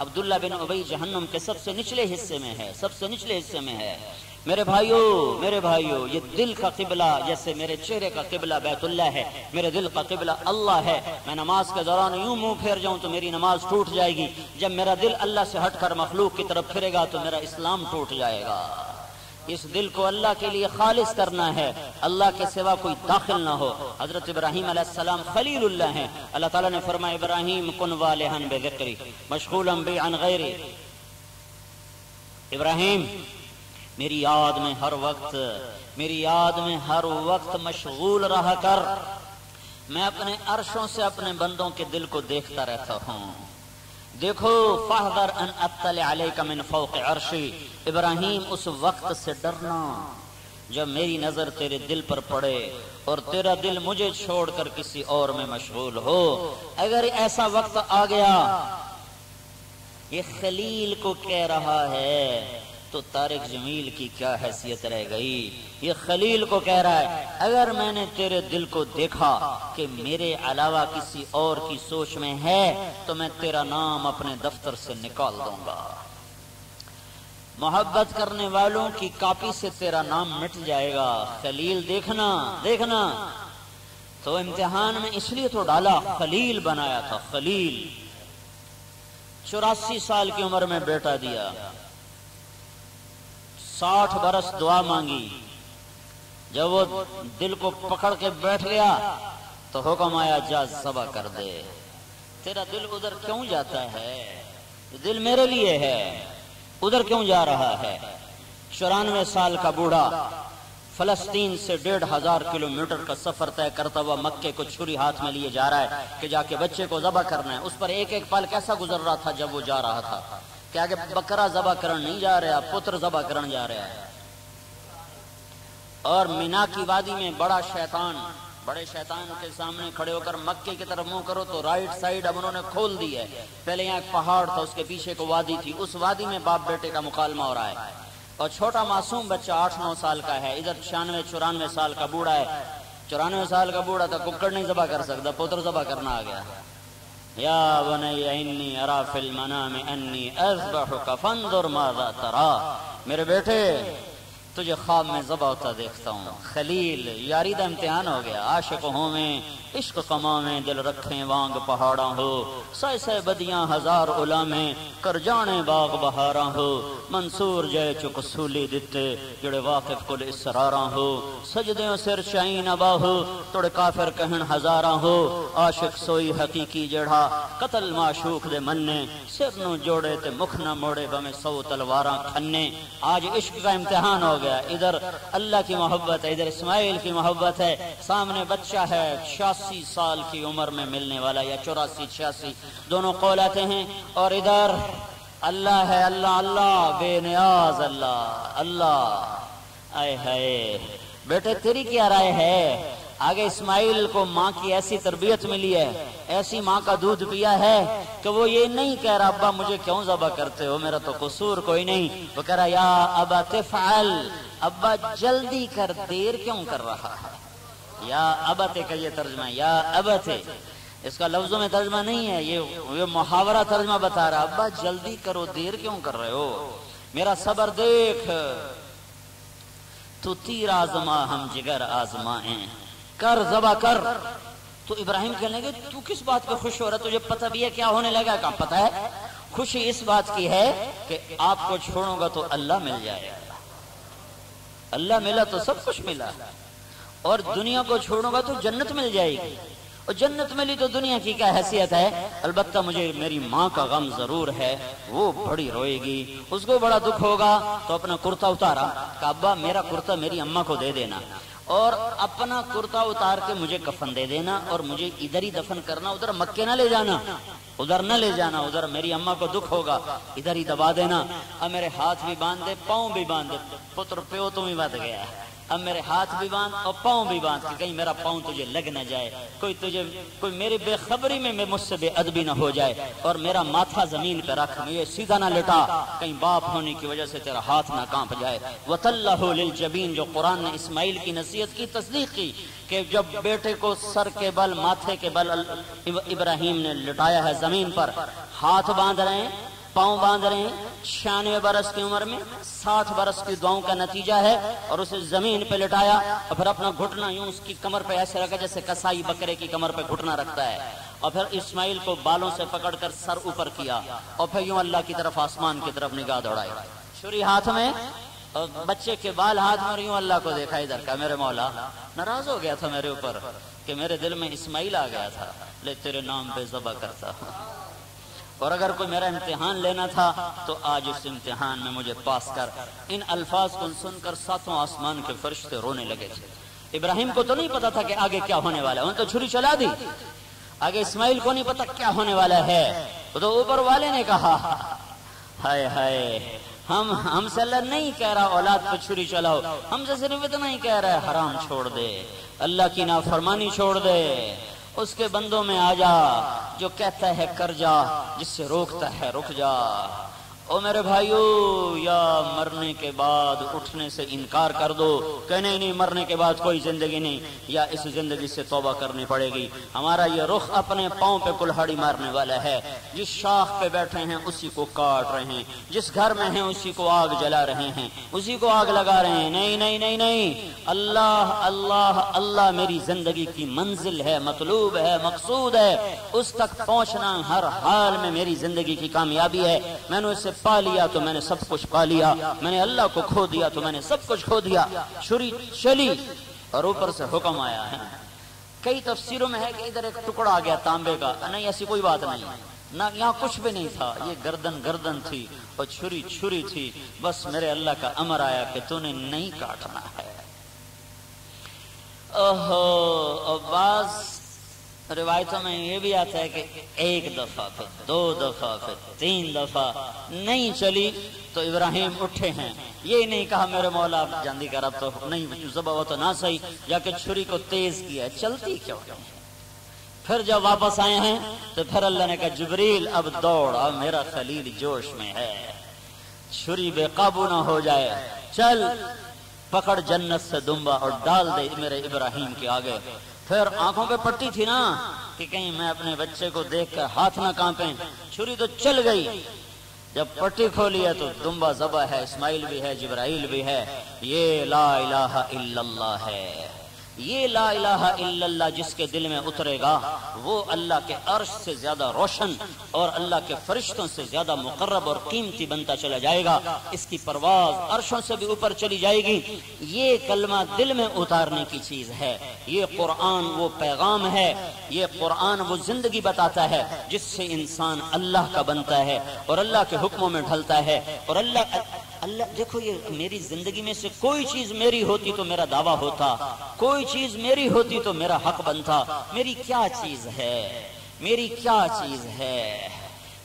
عبداللہ بن ابی جہنم کے سب سے نچلے حصے میں ہے، سب سے نچلے حصے میں ہے۔ میرے بھائیوں یہ دل کا قبلہ جیسے میرے چہرے کا قبلہ بیت اللہ ہے، میرے دل کا قبلہ اللہ ہے۔ میں نماز کے دوران یوں منہ پھیر جاؤں تو میری نماز ٹوٹ جائے گی، جب میرا دل اللہ سے ہٹ کر مخلوق کی طرف پھرے گا تو میرا اسلام ٹوٹ جائے گا۔ اس دل کو اللہ کے لیے خالص کرنا ہے، اللہ کے سوا کوئی داخل نہ ہو۔ حضرت ابراہیم علیہ السلام خلیل اللہ ہیں، اللہ تعالیٰ نے فرمایا ابراہیم کن والہن بذکری مشغولا بی عن غیری، ابراہیم میری یاد میں ہر وقت مشغول رہا کر، میں اپنے عرشوں سے اپنے بندوں کے دل کو دیکھتا رہتا ہوں۔ دیکھو فاحذر ان اطلع علیک من فوق عرشی، ابراہیم اس وقت سے ڈرنا جب میری نظر تیرے دل پر پڑے اور تیرا دل مجھے چھوڑ کر کسی اور میں مشغول ہو۔ اگر ایسا وقت آ گیا، یہ خلیل کو کہہ رہا ہے تو طارق جمیل کی کیا حیثیت رہ گئی؟ یہ خلیل کو کہہ رہا ہے اگر میں نے تیرے دل کو دیکھا کہ میرے علاوہ کسی اور کی سوچ میں ہے تو میں تیرا نام اپنے دفتر سے نکال دوں گا، محبت کرنے والوں کی کاپی سے تیرا نام مٹ جائے گا۔ خلیل دیکھنا تو امتحان میں اس لیے تو ڈالا، خلیل بنایا تھا، خلیل 84 سال کی عمر میں بیٹا دیا، 60 برس دعا مانگی، جب وہ دل کو پکڑ کے بیٹھ گیا تو حکم آیا جا ذبح کر دے۔ تیرا دل ادھر کیوں جاتا ہے؟ دل میرے لیے ہے، ادھر کیوں جا رہا ہے؟ 94 سال کا بوڑھا فلسطین سے 1500 کلومیٹر کا سفر طے کرتا ہوا مکے کو چھری ہاتھ میں لیے جا رہا ہے کہ جا کے بچے کو ذبح کرنا ہے۔ اس پر ایک ایک پل کیسا گزر رہا تھا جب وہ جا رہا تھا کہ آگے بکرا ذبح کرن نہیں جا رہا، پتر ذبح کرن جا رہا ہے۔ اور مینا کی وادی میں بڑے شیطان کے سامنے کھڑے ہو کر مکے کی طرف منہ کرو تو رائٹ سائیڈ اب انہوں نے کھول دی ہے۔ پہلے یہاں ایک پہاڑ تھا، اس کے پیچھے کو وادی تھی، اس وادی میں باپ بیٹے کا مکالمہ ہو رہا ہے، اور چھوٹا معصوم بچہ 8-9 سال کا ہے، ادھر 96-94 سال کا بوڑھا ہے۔ 94 سال کا بوڑھا تھا، ککڑ نہیں ذبح کر سکتا، پتر ذبح کرنا آ گیا۔ یا بنی انی ارا فی المنام انی اذبحک فانظر ماذا ترا، میرے بیٹے تجھے خواب میں ذبح ہوتا دیکھتا ہوں۔ خلیل یاری دا امتحان ہو گیا، عاشق ہوں میں عشق کما میں دل رکھیں وانگ پہاڑاں ہو، سائے سائے بدیاں ہزار علامیں کر جانے باغ بہاراں ہو، منصور جائے چک سولی دتے جڑے واقف کل اسراراں ہو، سجدیوں سر چائین اباہو توڑے کافر کہن ہزاراں ہو، عاشق سوئی حقیقی جڑا قتل معشوق دے مننے، سر نو جوڑے تے مکھ نہ موڑے بمیں 100 تلواراں کھنے۔ آج عشق کا امتحان ہو گیا، ادھر اللہ کی محبت ہے، ادھر اسماعیل کی محبت ہے، سامنے بچہ ہے 86 سال کی عمر میں ملنے والا، یا 84-86 دونوں قول آتے ہیں، اور ادھر اللہ ہے، اللہ بے نیاز اللہ۔ آئے ہائے بیٹے تیری کیا رائے ہے؟ آگے اسماعیل کو ماں کی ایسی تربیت ملی ہے، ایسی ماں کا دودھ پیا ہے کہ وہ یہ نہیں کہہ رہا ابا مجھے کیوں ذبح کرتے ہو، میرا تو قصور کوئی نہیں، وہ کہہ رہا یا ابا تفعل، ابا جلدی کر، دیر کیوں کر رہا ہے؟ یا ابتے کا یہ ترجمہ، یا ابتے، اس کا لفظوں میں ترجمہ نہیں ہے، یہ محاورہ ترجمہ بتا رہا، ابا جلدی کرو، دیر کیوں کر رہے ہو، میرا صبر دیکھ، تو تیر آزما ہم جگر آزمائیں، کر ذبح کر۔ تو ابراہیم کہنے لگے تو کس بات پہ خوش ہو رہا، تجھے پتہ بھی ہے کیا ہونے لگا؟ کہا پتہ ہے، خوشی اس بات کی ہے کہ آپ کو چھوڑوں گا تو اللہ مل جائے گا، اللہ ملا تو سب کچھ ملا، اور دنیا کو چھوڑوں گا تو جنت مل جائے گی، اور جنت ملی تو دنیا کی کیا حیثیت ہے؟ البتہ مجھے میری ماں کا غم ضرور ہے، وہ بڑی روئے گی، اس کو بڑا دکھ ہوگا۔ تو اپنا کرتا اتارا، کہا ابا میرا کرتا میری اماں کو دے دینا، اور اپنا کرتا اتار کے مجھے کفن دے دینا، اور مجھے ادھر ہی دفن کرنا، ادھر مکے نہ لے جانا، ادھر میری اماں کو دکھ ہوگا، ادھر ہی دبا دینا۔ اب میرے ہاتھ بھی باندھ دے، پاؤں بھی باندھ دے، پتر پیو تم ہی بات گیا ہے، اب میرے ہاتھ بھی باندھ اور پاؤں بھی باندھ کہ کہیں میرا پاؤں تجھے لگ نہ جائے، کوئی میری بے خبری میں مجھ سے بے ادبی نہ ہو جائے، اور میرا ماتھا زمین پہ رکھ، مجھے سیدھا نہ لٹا، کہیں باپ ہونے کی وجہ سے تیرا ہاتھ نہ کانپ جائے۔ وَتَلَّهُ لِلْجَبِينَ، جو قرآن نے اسماعیل کی نصیحت کی تصدیق کی کہ جب بیٹے کو سر کے بل، ماتھے کے بل ابراہیم نے لٹایا ہے زمین پر، ہاتھ باندھ رہے ہیں، پاؤں باندھ رہے ہیں 96 برس کی عمر میں، 60 برس کی دعاؤں کا نتیجہ ہے، اور اسے زمین پہ لٹایا اور پھر اپنا گھٹنا یوں اس کی کمر پہ ایسے رکھا جیسے کسائی بکرے کی کمر پہ گھٹنا رکھتا ہے، اور پھر اسماعیل کو بالوں سے پکڑ کر سر اوپر کیا اور پھر یوں اللہ کی طرف آسمان کی طرف نگاہ دوڑائی، چھری ہاتھ میں اور بچے کے بال ہاتھ میں، اور یوں اللہ کو دیکھا ادھر کا، میرے مولا ناراض ہو گیا تھا میرے اوپر کہ میرے دل میں اسماعیل آ گیا تھا، لے تیرے نام پہ ذبح کرتا، اور اگر کوئی میرا امتحان لینا تھا تو آج اس امتحان میں مجھے پاس کر۔ ان الفاظ کو سن کر ساتوں آسمان کے فرشتے رونے لگے تھے۔ ابراہیم کو تو نہیں پتا تھا کہ آگے کیا ہونے والا ہے، انہوں نے تو چھری چلا دی، آگے اسماعیل کو نہیں پتا کیا ہونے والا ہے، تو اوپر والے نے کہا ہائے ہائے، ہم سے اللہ نہیں کہہ رہا اولاد پہ چھری چلاؤ، ہم سے صرف اتنا ہی کہہ رہا ہے حرام چھوڑ دے، اللہ کی نافرمانی چھوڑ دے، اس کے بندوں میں آ جا، جو کہتا ہے کر جا، جس سے روکتا ہے رک جا۔ او میرے بھائیو، یا مرنے کے بعد اٹھنے سے انکار کر دو کہ نہیں مرنے کے بعد کوئی زندگی نہیں، یا اس زندگی سے توبہ کرنی پڑے گی۔ ہمارا یہ رخ اپنے پاؤں پہ کلہاڑی مارنے والا ہے، جس شاخ پہ بیٹھے ہیں اسی کو کاٹ رہے ہیں، جس گھر میں ہیں اسی کو آگ جلا رہے ہیں، اسی کو آگ لگا رہے ہیں۔ نہیں نہیں نہیں نہیں، اللہ اللہ اللہ میری زندگی کی منزل ہے، مطلوب ہے، مقصود ہے، اس تک پہنچنا ہر حال میں میری زندگی کی کامیابی ہے۔ میں نے اسے پا لیا تو میں نے سب کچھ پا لیا، میں نے اللہ کو کھو دیا تو میں نے سب کچھ کھو دیا۔ چھری چلی اور اوپر سے حکم آیا ہے۔ کئی تفسیروں میں ہے کہ ادھر ایک ٹکڑا آ گیا تانبے کا، نہیں ایسی کوئی بات نہیں، نہ یہاں کچھ بھی نہیں تھا، یہ گردن تھی اور چھری تھی، بس میرے اللہ کا امر آیا کہ تو نے نہیں کاٹنا ہے۔ اوہو، بعض روایتوں میں یہ بھی آتا ہے کہ ایک دفعہ پھر 2 دفعہ پھر 3 دفعہ نہیں چلی تو ابراہیم اٹھے ہیں، یہ نہیں کہا میرے مولا جاندی کر اب تو نہیں ذبح ہو تو نہ صحیح، جا کے چھری کو تیز کیا، چلتی کیوں نہیں۔ پھر جب واپس آئے ہیں تو پھر اللہ نے کہا جبریل اب دوڑ، اب میرا خلیل جوش میں ہے، چھری بے قابو نہ ہو جائے، چل پکڑ جنت سے دمبا اور ڈال دے میرے ابراہیم کے آگے۔ پھر آنکھوں پہ پٹی تھی نا کہ کہیں میں اپنے بچے کو دیکھ کر ہاتھ نہ کانپیں، چھری تو چل گئی، جب پٹی کھولی ہے تو دمبا ذبح ہے، اسماعیل بھی ہے، جبرائیل بھی ہے۔ یہ لا الہ الا اللہ ہے، یہ لا الہ الا اللہ جس کے دل میں اترے گا وہ اللہ کے عرش سے زیادہ روشن اور اللہ کے فرشتوں سے زیادہ مقرب اور قیمتی بنتا چلا جائے گا، اس کی پرواز عرشوں سے بھی اوپر چلی جائے گی۔ یہ کلمہ دل میں اتارنے کی چیز ہے، یہ قرآن وہ پیغام ہے، یہ قرآن وہ زندگی بتاتا ہے جس سے انسان اللہ کا بنتا ہے اور اللہ کے حکموں میں ڈھلتا ہے، اور اللہ دیکھو، یہ میری زندگی میں سے کوئی چیز میری ہوتی تو میرا دعویٰ ہوتا، کوئی چیز میری ہوتی تو میرا حق بنتا۔ میری کیا چیز ہے، میری کیا چیز ہے،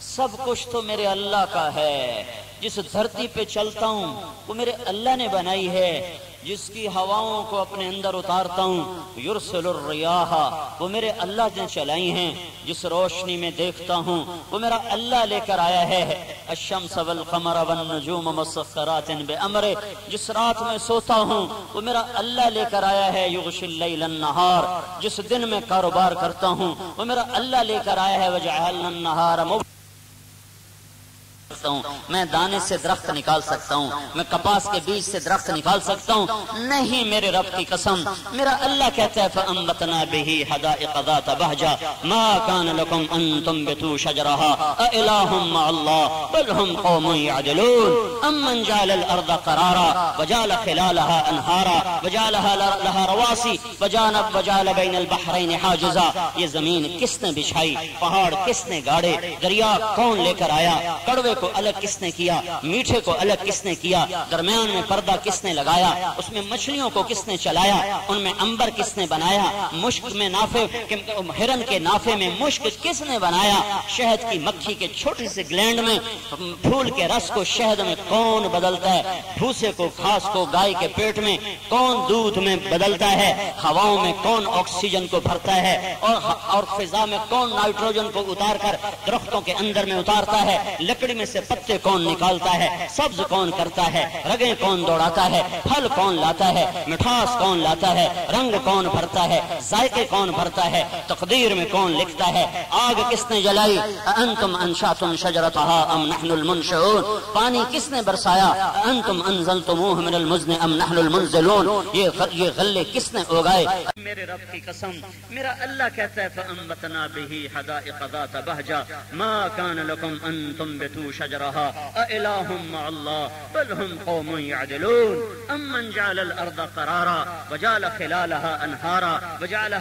سب کچھ تو میرے اللہ کا ہے۔ جس دھرتی پہ چلتا ہوں وہ میرے اللہ نے بنائی ہے، جس کی ہواؤں کو اپنے اندر اتارتا ہوں یرسل الریاح، وہ میرے اللہ نے چلائی ہیں۔ جس روشنی میں دیکھتا ہوں وہ میرا اللہ لے کر آیا ہے۔ الشمس والقمر والنجوم مسخرات بامرہ، جس رات میں سوتا ہوں وہ میرا اللہ لے کر آیا ہے۔ یغشی اللیل النہار، جس دن میں کاروبار کرتا ہوں وہ میرا اللہ لے کر آیا ہے۔ وجعلنا النہار میں دانے سے درخت نکال سکتا ہوں، میں کپاس کے بیج سے درخت نکال سکتا ہوں، نہیں میرے رب کی قسم، میرا اللہ کہتا ہے فَأَنبَتْنَا بِهِ حَدَائِقَ ذَاتَ بَهْجَةٍ مَا كَانَ لَكُمْ أَن تُنبِتُوا شَجَرَهَا أَإِلَٰهٌ مَّعَ اللَّهِ بَلْ هُمْ قَوْمٌ يَعْدِلُونَ أَمَّنْ جَعَلَ الْأَرْضَ قَرَارًا وَجَعَلَ خِلَالَهَا أَنْهَارًا وَجَعَلَ لَهَا رَوَاسِيَ وَجَعَلَ بَيْنَ الْبَحْرَيْنِ حَاجِزًا، یہ زمین کس نے بچھائی، پہاڑ کس نے گاڑے، دریا کون لے کر آیا، کڑوے کو الگ کس نے کیا، میٹھے کو الگ کس نے کیا، درمیان میں پردہ کس نے لگایا، اس میں مچھلیوں کو کس نے چلایا، ان میں عنبر کس نے بنایا، مشک میں نافے، ہرن کے نافے میں مشک کس نے بنایا، شہد کی مکھی کے چھوٹی سے گلینڈ میں پھول کے رس کو شہد میں کون بدلتا ہے، بھوسے کو گھاس کو گائے کے پیٹ میں کون دودھ میں بدلتا ہے، ہواؤں میں کون آکسیجن کو بھرتا ہے، اور فضا میں کون نائٹروجن کو اتار کر درختوں کے اندر میں اتارتا ہے، لکڑی میں سے پتے کون نکالتا ہے، سبز کون کرتا ہے، رگیں کون دوڑاتا ہے، پھل کون لاتا ہے، مٹھاس کون لاتا ہے، رنگ کون بھرتا ہے، ذائقے کون بھرتا ہے، تقدیر میں کون لکھتا ہے، آگ کس نے جلائی، انتم انشاتم شجرتها ام نحن المنشئون، پانی کس نے برسایا، انتم انزلتموه من المزن ام نحن المنزلون، یہ غلے کس نے اگائے۔ میرے رب کی قسم، میرا اللہ کہتا ہے فَأَنبَتْنَا بِهِ حَدَائِقَ ذَاتَ بَهْجَةٍ مَا كَانَ لَكُمْ أَن تُنبِتُوا شَجَرَهَا أَإِلَٰهٌ مَّعَ اللَّهِ بَلْ هُمْ قَوْمٌ يَعْدِلُونَ أَمَّنْ جَعَلَ الْأَرْضَ قَرَارًا وَجَعَلَ خِلَالَهَا أَنْهَارًا وَجَعَلَ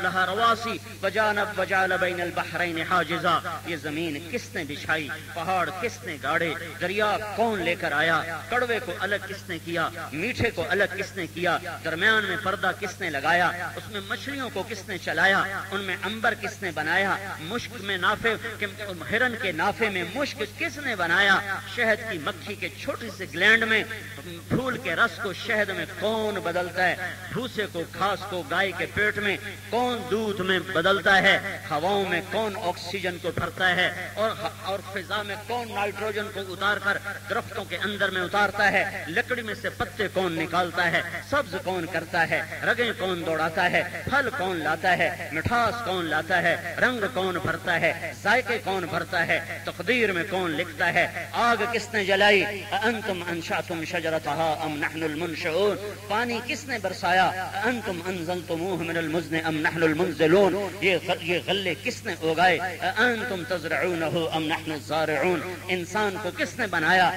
لَهَا رَوَاسِيَ وَجَعَلَ بَيْنَ الْبَحْرَيْنِ حَاجِزًا، یہ زمین کس نے بچھائی، پہاڑ کس نے گاڑے، دریا کون لے کر آیا، کڑوے کو الگ کس نے کیا، میٹھے کو الگ کس نے کیا، درمیان میں پردہ کس نے لگایا، اس میں مچھلیوں کو کس نے چلایا، ان میں عنبر کس نے بنایا، مشک میں نافے، ہرن کے نافے میں مشک کس نے بنایا، شہد کی مکھی کے چھوٹی سے گلینڈ میں پھول کے رس کو شہد میں کون بدلتا ہے، بھوسے کو گھاس کو گائے کے پیٹ میں کون دودھ میں بدلتا ہے، ہواؤں میں کون آکسیجن کو بھرتا ہے، اور فضا میں کون نائٹروجن کو اتار کر درختوں کے اندر میں اتارتا ہے، لکڑی میں سے پتے کون نکالتا ہے، سبز کون کرتا ہے، رگیں کون دوڑاتا ہے، پھل کون لاتا ہے، مٹھاس کون لاتا ہے، رنگ کون بھرتا ہے، ذائقے کون بھرتا ہے، تقدیر میں کون لکھتا ہے، آگ کس نے جلائی، انتم انشاتم شجرتها ام نحن المنشئون، پانی کس نے برسایا، انتم انزلتموه من المزن ام نحن المنزلون، یہ غلے کس نے اگائے، انتم تزرعونه ام نحن الزارعون، انسان کو کس نے بنایا،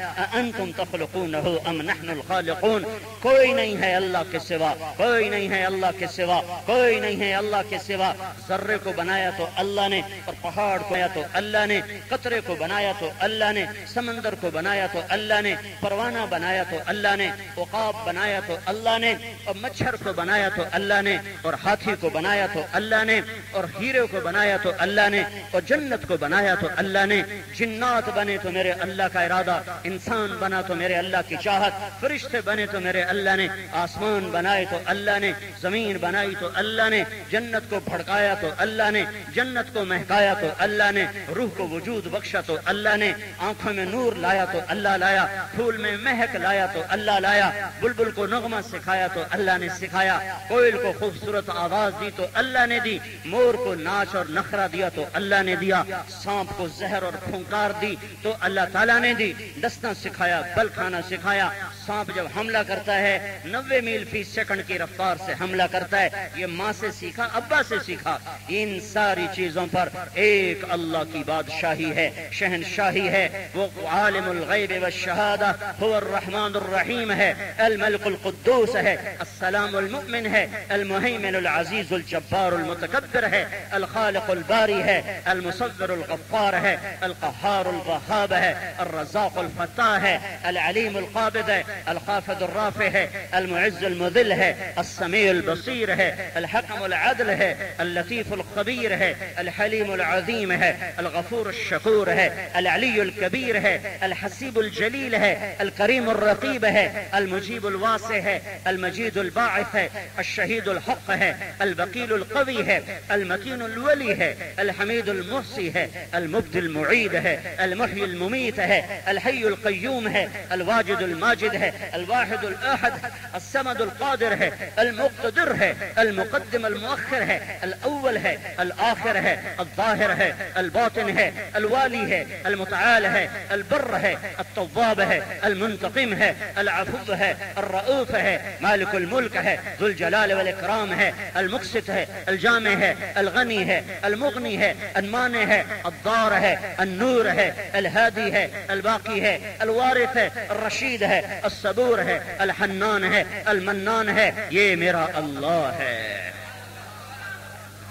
انتم تخلقونه ام نحن الخالقون، کوئی نہیں ہے اللہ کے سوا، کوئی نہیں ہے اللہ کے سوا، کوئی نہیں ہے اللہ کے سوا، ذرے کو بنایا تو اللہ نے، اور پہاڑ کو بنایا تو اللہ نے، قطرے کو بنایا تو اللہ نے، سمندر کو بنایا تو اللہ نے، پروانہ بنایا تو اللہ نے، عقاب بنایا تو اللہ نے، اور مچھر کو بنایا تو اللہ نے، اور ہاتھی کو بنایا تو اللہ نے، اور ہیرے کو بنایا تو اللہ نے، اور جنت کو بنایا تو اللہ نے، جنات بنے تو میرے اللہ کا ارادہ، انسان بنا تو میرے اللہ کی چاہت، فرشتے بنے تو میرے اللہ نے، آسمان بنائے تو اللہ نے، زمین بنائی تو اللہ نے، جنت کو بھڑکایا تو اللہ نے، جنت کو مہکایا تو اللہ نے، روح کو وجود بخشا تو اللہ نے، آنکھوں میں نور لایا تو اللہ لایا، پھول میں مہک لایا تو اللہ لایا، بلبل کو نغمہ سکھایا تو اللہ نے سکھایا، کوئل کو خوبصورت آواز دی تو اللہ نے دی، مور کو ناچ اور نخرہ دیا تو اللہ نے دیا، سانپ کو زہر اور پھنکار دی تو اللہ تعالیٰ نے دی، ڈسنا سکھایا، بل کھانا سکھایا، سانپ جب حملہ کرتا ہے 90 میل فی سیکنڈ کی رفتار سے حملہ کرتا ہے، یہ ماں سے سیکھا، ابا سے سیکھا، ان ساری چیزوں پر ایک اللہ کی بادشاہی ہے، شہنشاہی ہے، وہ عالم الغیب والشہادہ هو الرحمن الرحیم ہے، الملک القدوس ہے، السلام المؤمن ہے، المہیمن العزیز الجبار المتکبر ہے، الخالق الباری ہے، المصور الغفار ہے، القہار الوہاب ہے، الرزاق الفتاح ہے، العلیم القابض ہے، الخافض الرافع ہے، المعز المذل ہے، السمیع البصیر ہے، الحکم العدل ہے، اللطیف الخبیر ہے، الحلیم العظیم ہے، الغفور الشکور ہے، العلی الکبیر ہے، الحسیب الجلیل ہے، الکریم الرقیب ہے، المجیب الواسع ہے، المجید الباعث ہے، الشہید الحق ہے، الوکیل القوی ہے، المتین الولی ہے، الحمید المحصی ہے، المبدی المعید ہے، المحیی الممیت ہے، الحی القیوم ہے، الواجد الماجد ہے، الواحد الاحد، الصمد القادر ہے، المقتدر ہے، المقدم المؤخر ہے، الاول ہے، الآخر ہے، الظاہر ہے، الباطن ہے، الوالی ہے، المتعال ہے، البر ہے، التواب ہے، المنتقم ہے، العفو ہے، الرؤوف ہے، مالک الملک ہے، ذو الجلال والاکرام ہے، المقسط ہے، الجامع ہے، الغنی ہے، المغنی ہے، المانع ہے، الضار ہے، النور ہے، الہادی ہے، الباقی ہے، الوارث ہے، الرشید ہے، الصبور ہے، الحنان ہے، المنان ہے، یہ میرا اللہ ہے۔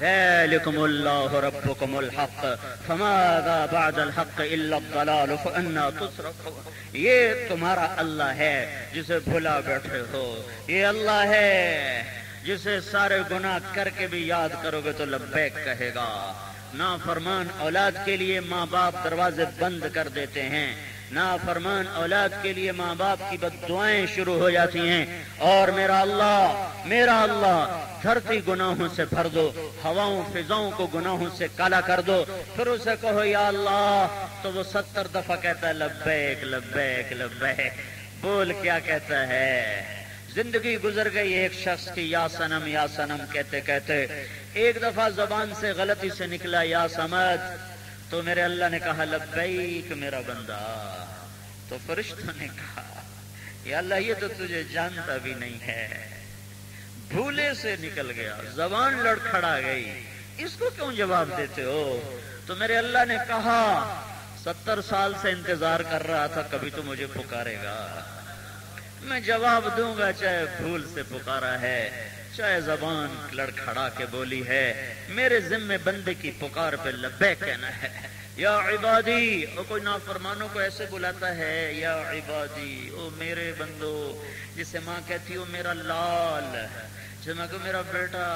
ذلكم الله ربكم الحق فماذا بعد الحق الا الضلال فانا تصرفون، یہ تمہارا اللہ ہے جسے بھلا بیٹھے ہو، یہ اللہ ہے جسے سارے گناہ کر کے بھی یاد کرو گے تو لبیک کہے گا۔ نافرمان اولاد کے لیے ماں باپ دروازے بند کر دیتے ہیں، نافرمان اولاد کے لیے ماں باپ کی بد دعائیں شروع ہو جاتی ہیں، اور میرا اللہ دھرتی گناہوں سے بھر دو، ہواؤں فضاؤں کو گناہوں سے کالا کر دو، پھر اسے کہو یا اللہ، تو وہ 70 دفعہ کہتا ہے لبیک لبیک لبیک، بول کیا کہتا ہے؟ زندگی گزر گئی ایک شخص کی یا سنم کہتے کہتے، ایک دفعہ زبان سے غلطی سے نکلا یا سمد، تو میرے اللہ نے کہا لبیک میرا بندہ، تو فرشتوں نے کہا یا اللہ یہ تو تجھے جانتا بھی نہیں ہے، بھولے سے نکل گیا، زبان لڑکھڑا گئی، اس کو کیوں جواب دیتے ہو؟ تو میرے اللہ نے کہا 70 سال سے انتظار کر رہا تھا، کبھی تو مجھے پکارے گا، میں جواب دوں گا، چاہے بھول سے پکارا ہے، چاہے زبان لڑکھڑا کے بولی ہے، میرے ذمے بندے کی پکار پہ لبیک کہنا ہے۔ یا عبادی، اور کوئی نافرمانوں کو ایسے بلاتا ہے، یا عبادی، او میرے بندو، جسے ماں کہتی ہو میرا لال، جسے ماں کو میرا بیٹا،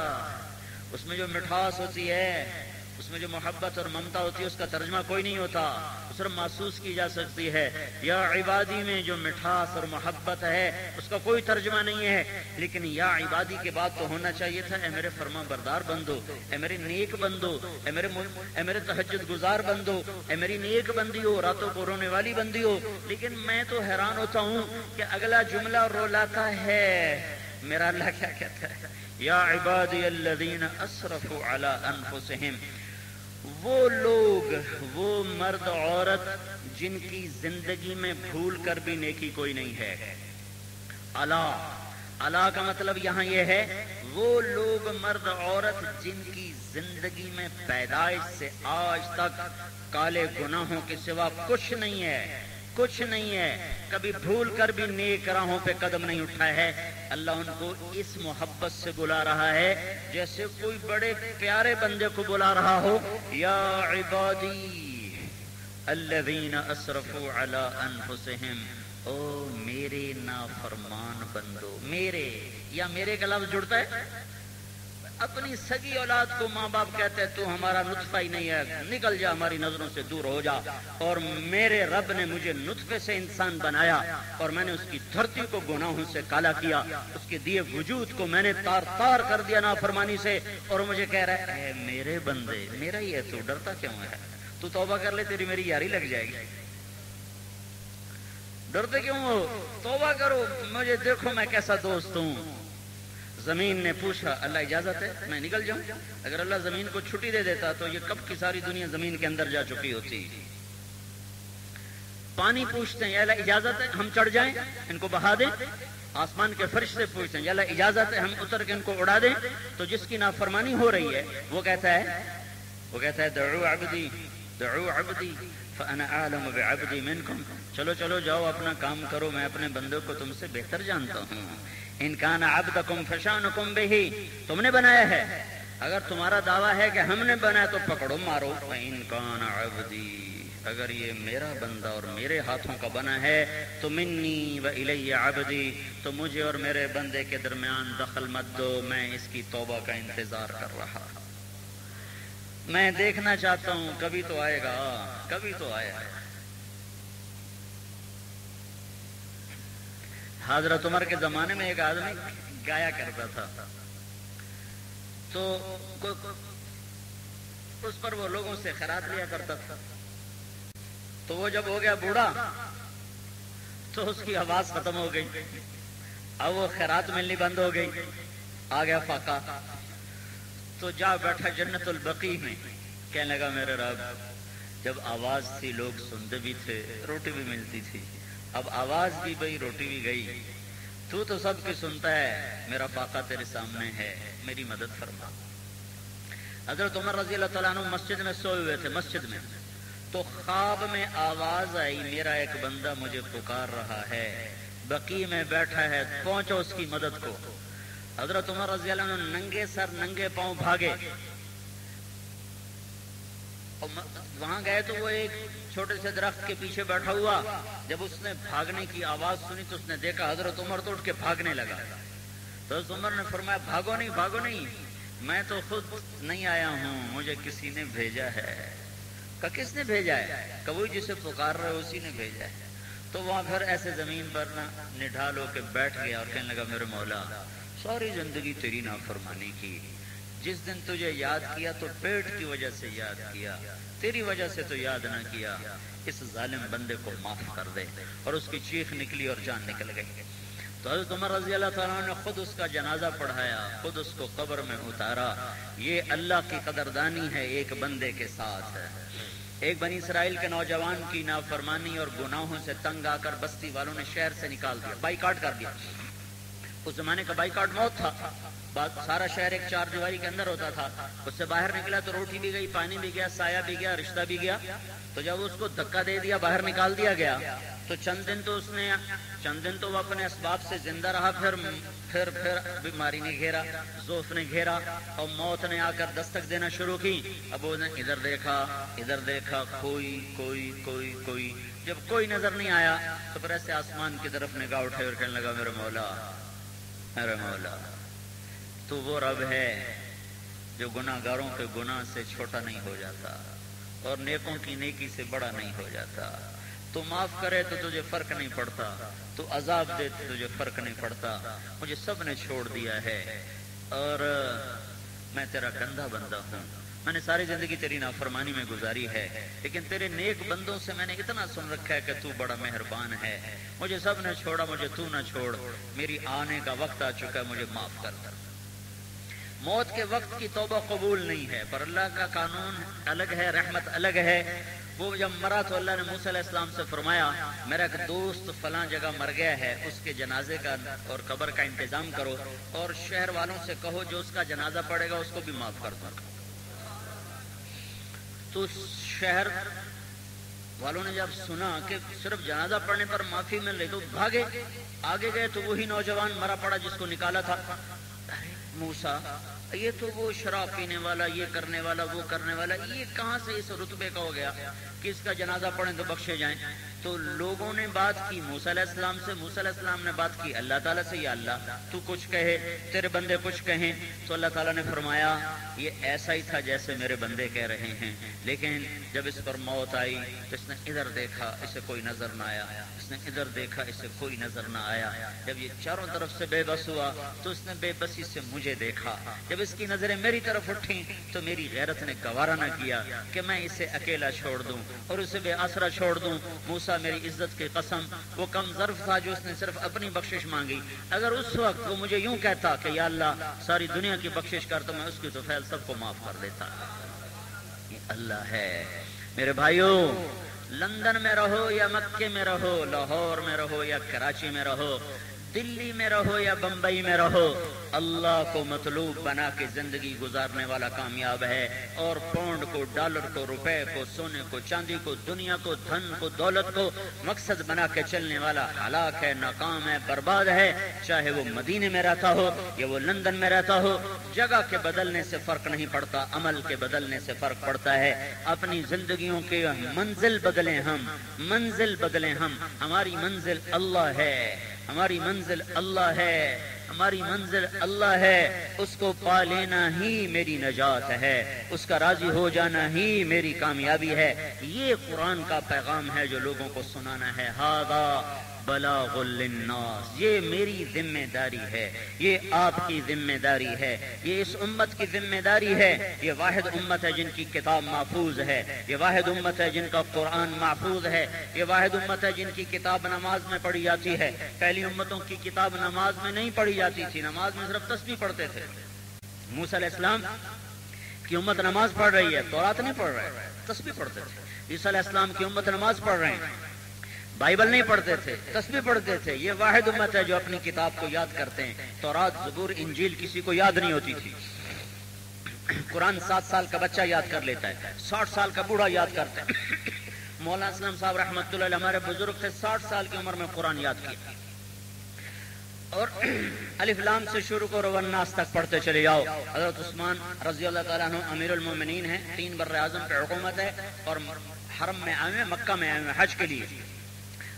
اس میں جو مٹھاس ہوتی ہے، اس میں جو محبت اور ممتا ہوتی ہے، اس کا ترجمہ کوئی نہیں ہوتا، صرف محسوس کی جا سکتی ہے۔ یا عبادی میں جو مٹھاس اور محبت ہے اس کا کوئی ترجمہ نہیں ہے، لیکن یا عبادی کے بعد تو ہونا چاہیے تھا اے میرے فرما بردار بندو، اے میرے نیک بندو، اے میرے تہجد گزار بندو، اے میری نیک بندی ہو، راتوں کو رونے والی بندی ہو۔ لیکن میں تو حیران ہوتا ہوں کہ اگلا جملہ رولاتا ہے، میرا اللہ کیا کہتا ہے؟ یا عبادی الذین اسرفوا علی انفسہم، وہ لوگ، وہ مرد عورت جن کی زندگی میں بھول کر بھی نیکی کوئی نہیں ہے۔ اللہ کا مطلب یہاں یہ ہے، وہ لوگ مرد عورت جن کی زندگی میں پیدائش سے آج تک کالے گناہوں کے سوا کچھ نہیں ہے، کبھی بھول کر بھی نیک راہوں پہ قدم نہیں اٹھایا ہے۔ اللہ ان کو اس محبت سے بلا رہا ہے جیسے کوئی بڑے پیارے بندے کو بلا رہا ہو، یا عبادی الذین اسرفوا علی انفسہم، او میرے نافرمان بندو، میرے یا میرے کا لفظ جڑتا ہے، اپنی سگی اولاد کو ماں باپ کہتے ہیں تو ہمارا نطفہ ہی نہیں ہے، نکل جا ہماری نظروں سے دور ہو جا، اور میرے رب نے مجھے نطفے سے انسان بنایا اور میں نے اس کی دھرتی کو گناہوں سے کالا کیا، اس کے دیے وجود کو میں نے تار تار کر دیا نافرمانی سے، اور مجھے کہہ رہا ہے اے میرے بندے، میرا ہی ہے تو ڈرتا کیوں ہے؟ تو توبہ کر لے، تیری میری یاری لگ جائے گی، ڈرتے کیوں ہو؟ توبہ کرو، مجھے دیکھو میں کیسا دوست ہوں۔ زمین نے پوچھا اللہ اجازت ہے میں نکل جاؤں؟ اگر اللہ زمین کو چھٹی دے دیتا تو یہ کب کی ساری دنیا زمین کے اندر جا چکی ہوتی۔ پانی پوچھتے ہیں یا اللہ اجازت ہے ہم چڑھ جائیں ان کو بہا دیں؟ آسمان کے فرشتے پوچھتے ہیں یا اللہ اجازت ہے ہم اتر کے ان کو اڑا دیں؟ تو جس کی نافرمانی ہو رہی ہے وہ کہتا ہے دعو عبدی فانا اعلم بعبدی منکم، چلو جاؤ اپنا کام کرو، میں اپنے بندوں کو تم سے بہتر جانتا ہوں۔ ان کان عبدکم فشانکم بہ، تم نے بنایا ہے، اگر تمہارا دعویٰ ہے کہ ہم نے بنایا تو پکڑو مارو، ان کان عبدی، اگر یہ میرا بندہ اور میرے ہاتھوں کا بنا ہے تو منی و الی عبدی، تو مجھے اور میرے بندے کے درمیان دخل مت دو، میں اس کی توبہ کا انتظار کر رہا، میں دیکھنا چاہتا ہوں، کبھی تو آئے گا، کبھی تو آئے گا۔ حضرت عمر کے زمانے میں ایک آدمی گایا کرتا تھا، تو اس پر وہ لوگوں سے خیرات لیا کرتا تھا، تو وہ جب ہو گیا بوڑھا تو اس کی آواز ختم ہو گئی، اب وہ خیرات ملنی بند ہو گئی، آ گیا فاقہ، تو جا بیٹھا جنت البقیع میں، کہنے لگا میرے رب جب آواز تھی لوگ سنتے بھی تھے، روٹی بھی ملتی تھی، اب آواز بھی گئی روٹی بھی گئی، تو سب کی سنتا ہے، میرا فاقہ تیرے سامنے ہے، میری مدد فرما۔ حضرت عمر رضی اللہ تعالیٰ عنہ مسجد میں سوئے ہوئے تھے، مسجد میں، تو خواب میں آواز آئی میرا ایک بندہ مجھے پکار رہا ہے، بقیع میں بیٹھا ہے، پہنچو اس کی مدد کو۔ حضرت عمر رضی اللہ عنہ ننگے سر ننگے پاؤں بھاگے، وہاں گئے تو وہ ایک چھوٹے سے درخت کے پیچھے بیٹھا ہوا، جب اس نے بھاگنے کی آواز سنی تو اس نے دیکھا حضرت عمر تو اٹھ کے بھاگنے لگا، تو حضرت عمر نے فرمایا بھاگو نہیں، میں تو خود نہیں آیا ہوں، مجھے کسی نے بھیجا ہے۔ کہ کس نے بھیجا ہے؟ کہ وہی جسے پکار رہے اسی نے بھیجا ہے۔ تو وہاں پھر ایسے زمین پر نڈھال ہو کے بیٹھ گیا اور کہنے لگا میرے مولا ساری زندگی تیری نافرمانی کی، جس دن تجھے یاد کیا تو پیٹ کی وجہ سے یاد کیا، تیری وجہ سے تو یاد نہ کیا، اس ظالم بندے کو معاف کر دے۔ اور اس کی چیخ نکلی اور جان نکل گئی۔ تو حضرت عمر رضی اللہ تعالیٰ عنہ نے خود اس کا جنازہ پڑھایا، خود اس کو قبر میں اتارا۔ یہ اللہ کی قدردانی ہے ایک بندے کے ساتھ۔ ایک بنی اسرائیل کے نوجوان کی نافرمانی اور گناہوں سے تنگ آ کر بستی والوں نے شہر سے نکال دیا، بائیکاٹ کر دیا۔ اس زمانے کا بائیکاٹ موت تھا، سارا شہر ایک چار دیواری کے اندر ہوتا تھا۔ اس سے باہر نکلا تو روٹی بھی گئی، پانی بھی گیا، سایہ بھی گیا، رشتہ بھی گیا۔ تو جب اس کو دھکا دے دیا، باہر نکال دیا گیا، تو چند دن تو وہ اپنے اسباب سے زندہ رہا، پھر بیماری نے گھیرا، ضعف نے گھیرا اور موت نے آ کر دستک دینا شروع کی۔ اب وہ نے ادھر دیکھا، کوئی جب کوئی نظر نہیں آیا تو پھر ایسے آسمان کی طرف نگاہ اٹھے اور کہنے لگا میرے مولا تو وہ رب ہے جو گناہ گاروں کے گناہ سے چھوٹا نہیں ہو جاتا اور نیکوں کی نیکی سے بڑا نہیں ہو جاتا۔ تو معاف کرے تو تجھے فرق نہیں پڑتا، تو عذاب دے تو تجھے فرق نہیں پڑتا۔ مجھے سب نے چھوڑ دیا ہے اور میں تیرا گندا بندہ ہوں، میں نے ساری زندگی تیری نافرمانی میں گزاری ہے، لیکن تیرے نیک بندوں سے میں نے اتنا سن رکھا ہے کہ تو بڑا مہربان ہے۔ مجھے سب نے چھوڑا، مجھے تو نہ چھوڑ، میری آنے کا وقت آ چکا ہے، مجھے معاف کر دے۔ موت کے وقت کی توبہ قبول نہیں ہے، پر اللہ کا قانون الگ ہے، رحمت الگ ہے۔ وہ جب مرا تو اللہ نے موسیٰ علیہ السلام سے فرمایا میرا ایک دوست فلاں جگہ مر گیا ہے، اس کے جنازے کا اور قبر کا انتظام کرو اور شہر والوں سے کہو جو اس کا جنازہ پڑے گا اس کو بھی معاف کر دو۔ تو شہر والوں نے جب سنا کہ صرف جنازہ پڑھنے پر معافی مل رہی تو بھاگے، آگے گئے تو وہی نوجوان مرا پڑا جس کو نکالا تھا۔ موسیٰ یہ تو وہ شراب پینے والا، یہ کرنے والا، وہ کرنے والا، یہ کہاں سے اس رتبے کا ہو گیا کہ اس کا جنازہ پڑھیں تو بخشے جائیں؟ تو لوگوں نے بات کی موسیٰ علیہ السلام سے، موسیٰ علیہ السلام نے بات کی اللہ تعالیٰ سے، یا اللہ تو کچھ کہے، تیرے بندے کچھ کہیں۔ تو اللہ تعالیٰ نے فرمایا یہ ایسا ہی تھا جیسے میرے بندے کہہ رہے ہیں، لیکن جب اس پر موت آئی تو اس نے ادھر دیکھا، اسے کوئی نظر نہ آیا، اس نے ادھر دیکھا، اسے کوئی نظر نہ آیا۔ جب یہ چاروں طرف سے بے بس ہوا تو اس نے بے بسی سے مجھے دیکھا، جب اس کی نظریں میری طرف اٹھیں تو میری غیرت نے گوارا نہ کیا کہ میں اسے اکیلا چھوڑ دوں اور اسے بے آسرا چھوڑ دوں۔ موسیٰ میری عزت کی قسم وہ کم ظرف تھا جو اس نے صرف اپنی بخشش مانگی، اگر اس وقت وہ مجھے یوں کہتا کہ یا اللہ ساری دنیا کی بخشش کر تو میں اس کی تو فیل سب کو معاف کر دیتا۔ یہ اللہ ہے۔ میرے بھائیوں، لندن میں رہو یا مکے میں رہو، لاہور میں رہو یا کراچی میں رہو، دلی میں رہو یا بمبئی میں رہو، اللہ کو مطلوب بنا کے زندگی گزارنے والا کامیاب ہے، اور پاؤنڈ کو، ڈالر کو، روپے کو، سونے کو، چاندی کو، دنیا کو، دھن کو، دولت کو مقصد بنا کے چلنے والا ہلاک ہے، ناکام ہے، برباد ہے۔ چاہے وہ مدینے میں رہتا ہو یا وہ لندن میں رہتا ہو، جگہ کے بدلنے سے فرق نہیں پڑتا، عمل کے بدلنے سے فرق پڑتا ہے۔ اپنی زندگیوں کے منزل بدلیں، منزل بدلیں، ہماری منزل اللہ ہے، ہماری منزل اللہ ہے، ہماری منزل اللہ ہے۔ اس کو پا لینا ہی میری نجات ہے، اس کا راضی ہو جانا ہی میری کامیابی ہے۔ یہ قرآن کا پیغام ہے جو لوگوں کو سنانا ہے۔ ھذا بلاغ للناس، یہ میری ذمہ داری ہے، یہ آپ کی ذمہ داری ہے، یہ اس امت کی ذمہ داری ہے۔ یہ واحد امت ہے جن کی کتاب محفوظ ہے، یہ واحد امت ہے جن کا قرآن محفوظ ہے، یہ واحد امت ہے جن کی کتاب نماز میں پڑھی جاتی ہے۔ پہلی امتوں کی کتاب نماز میں نہیں پڑھی جاتی تھی، نماز میں صرف تسبیح پڑھتے تھے۔ موسیٰ علیہ السلام کی امت نماز پڑھ رہی ہے، تورات نہیں پڑھ رہے، تسبیح پڑھتے تھے۔ عیسیٰ علیہ السلام کی امت نماز پڑھ رہے ہیں، بائبل نہیں پڑھتے تھے، تسبیح پڑھتے تھے۔ یہ واحد امت ہے جو اپنی کتاب کو یاد کرتے ہیں۔ تورات، زبور، انجیل کسی کو یاد نہیں ہوتی تھی۔ قرآن 7 سال کا بچہ یاد کر لیتا ہے، 60 سال کا بوڑھا یاد کرتا ہے۔ مولانا اسلام صاحب رحمۃ اللہ علیہ ہمارے بزرگ تھے، 60 سال کی عمر میں قرآن یاد کیا، اور الف لام سے شروع کرو والناس تک پڑھتے چلے جاؤ۔ حضرت عثمان رضی اللہ تعالیٰ عنہ امیر المومنین ہیں، 3 بر اعظم پہ حکومت ہے، اور حرم میں آئے ہیں، مکہ میں آئے ہیں حج کے لیے۔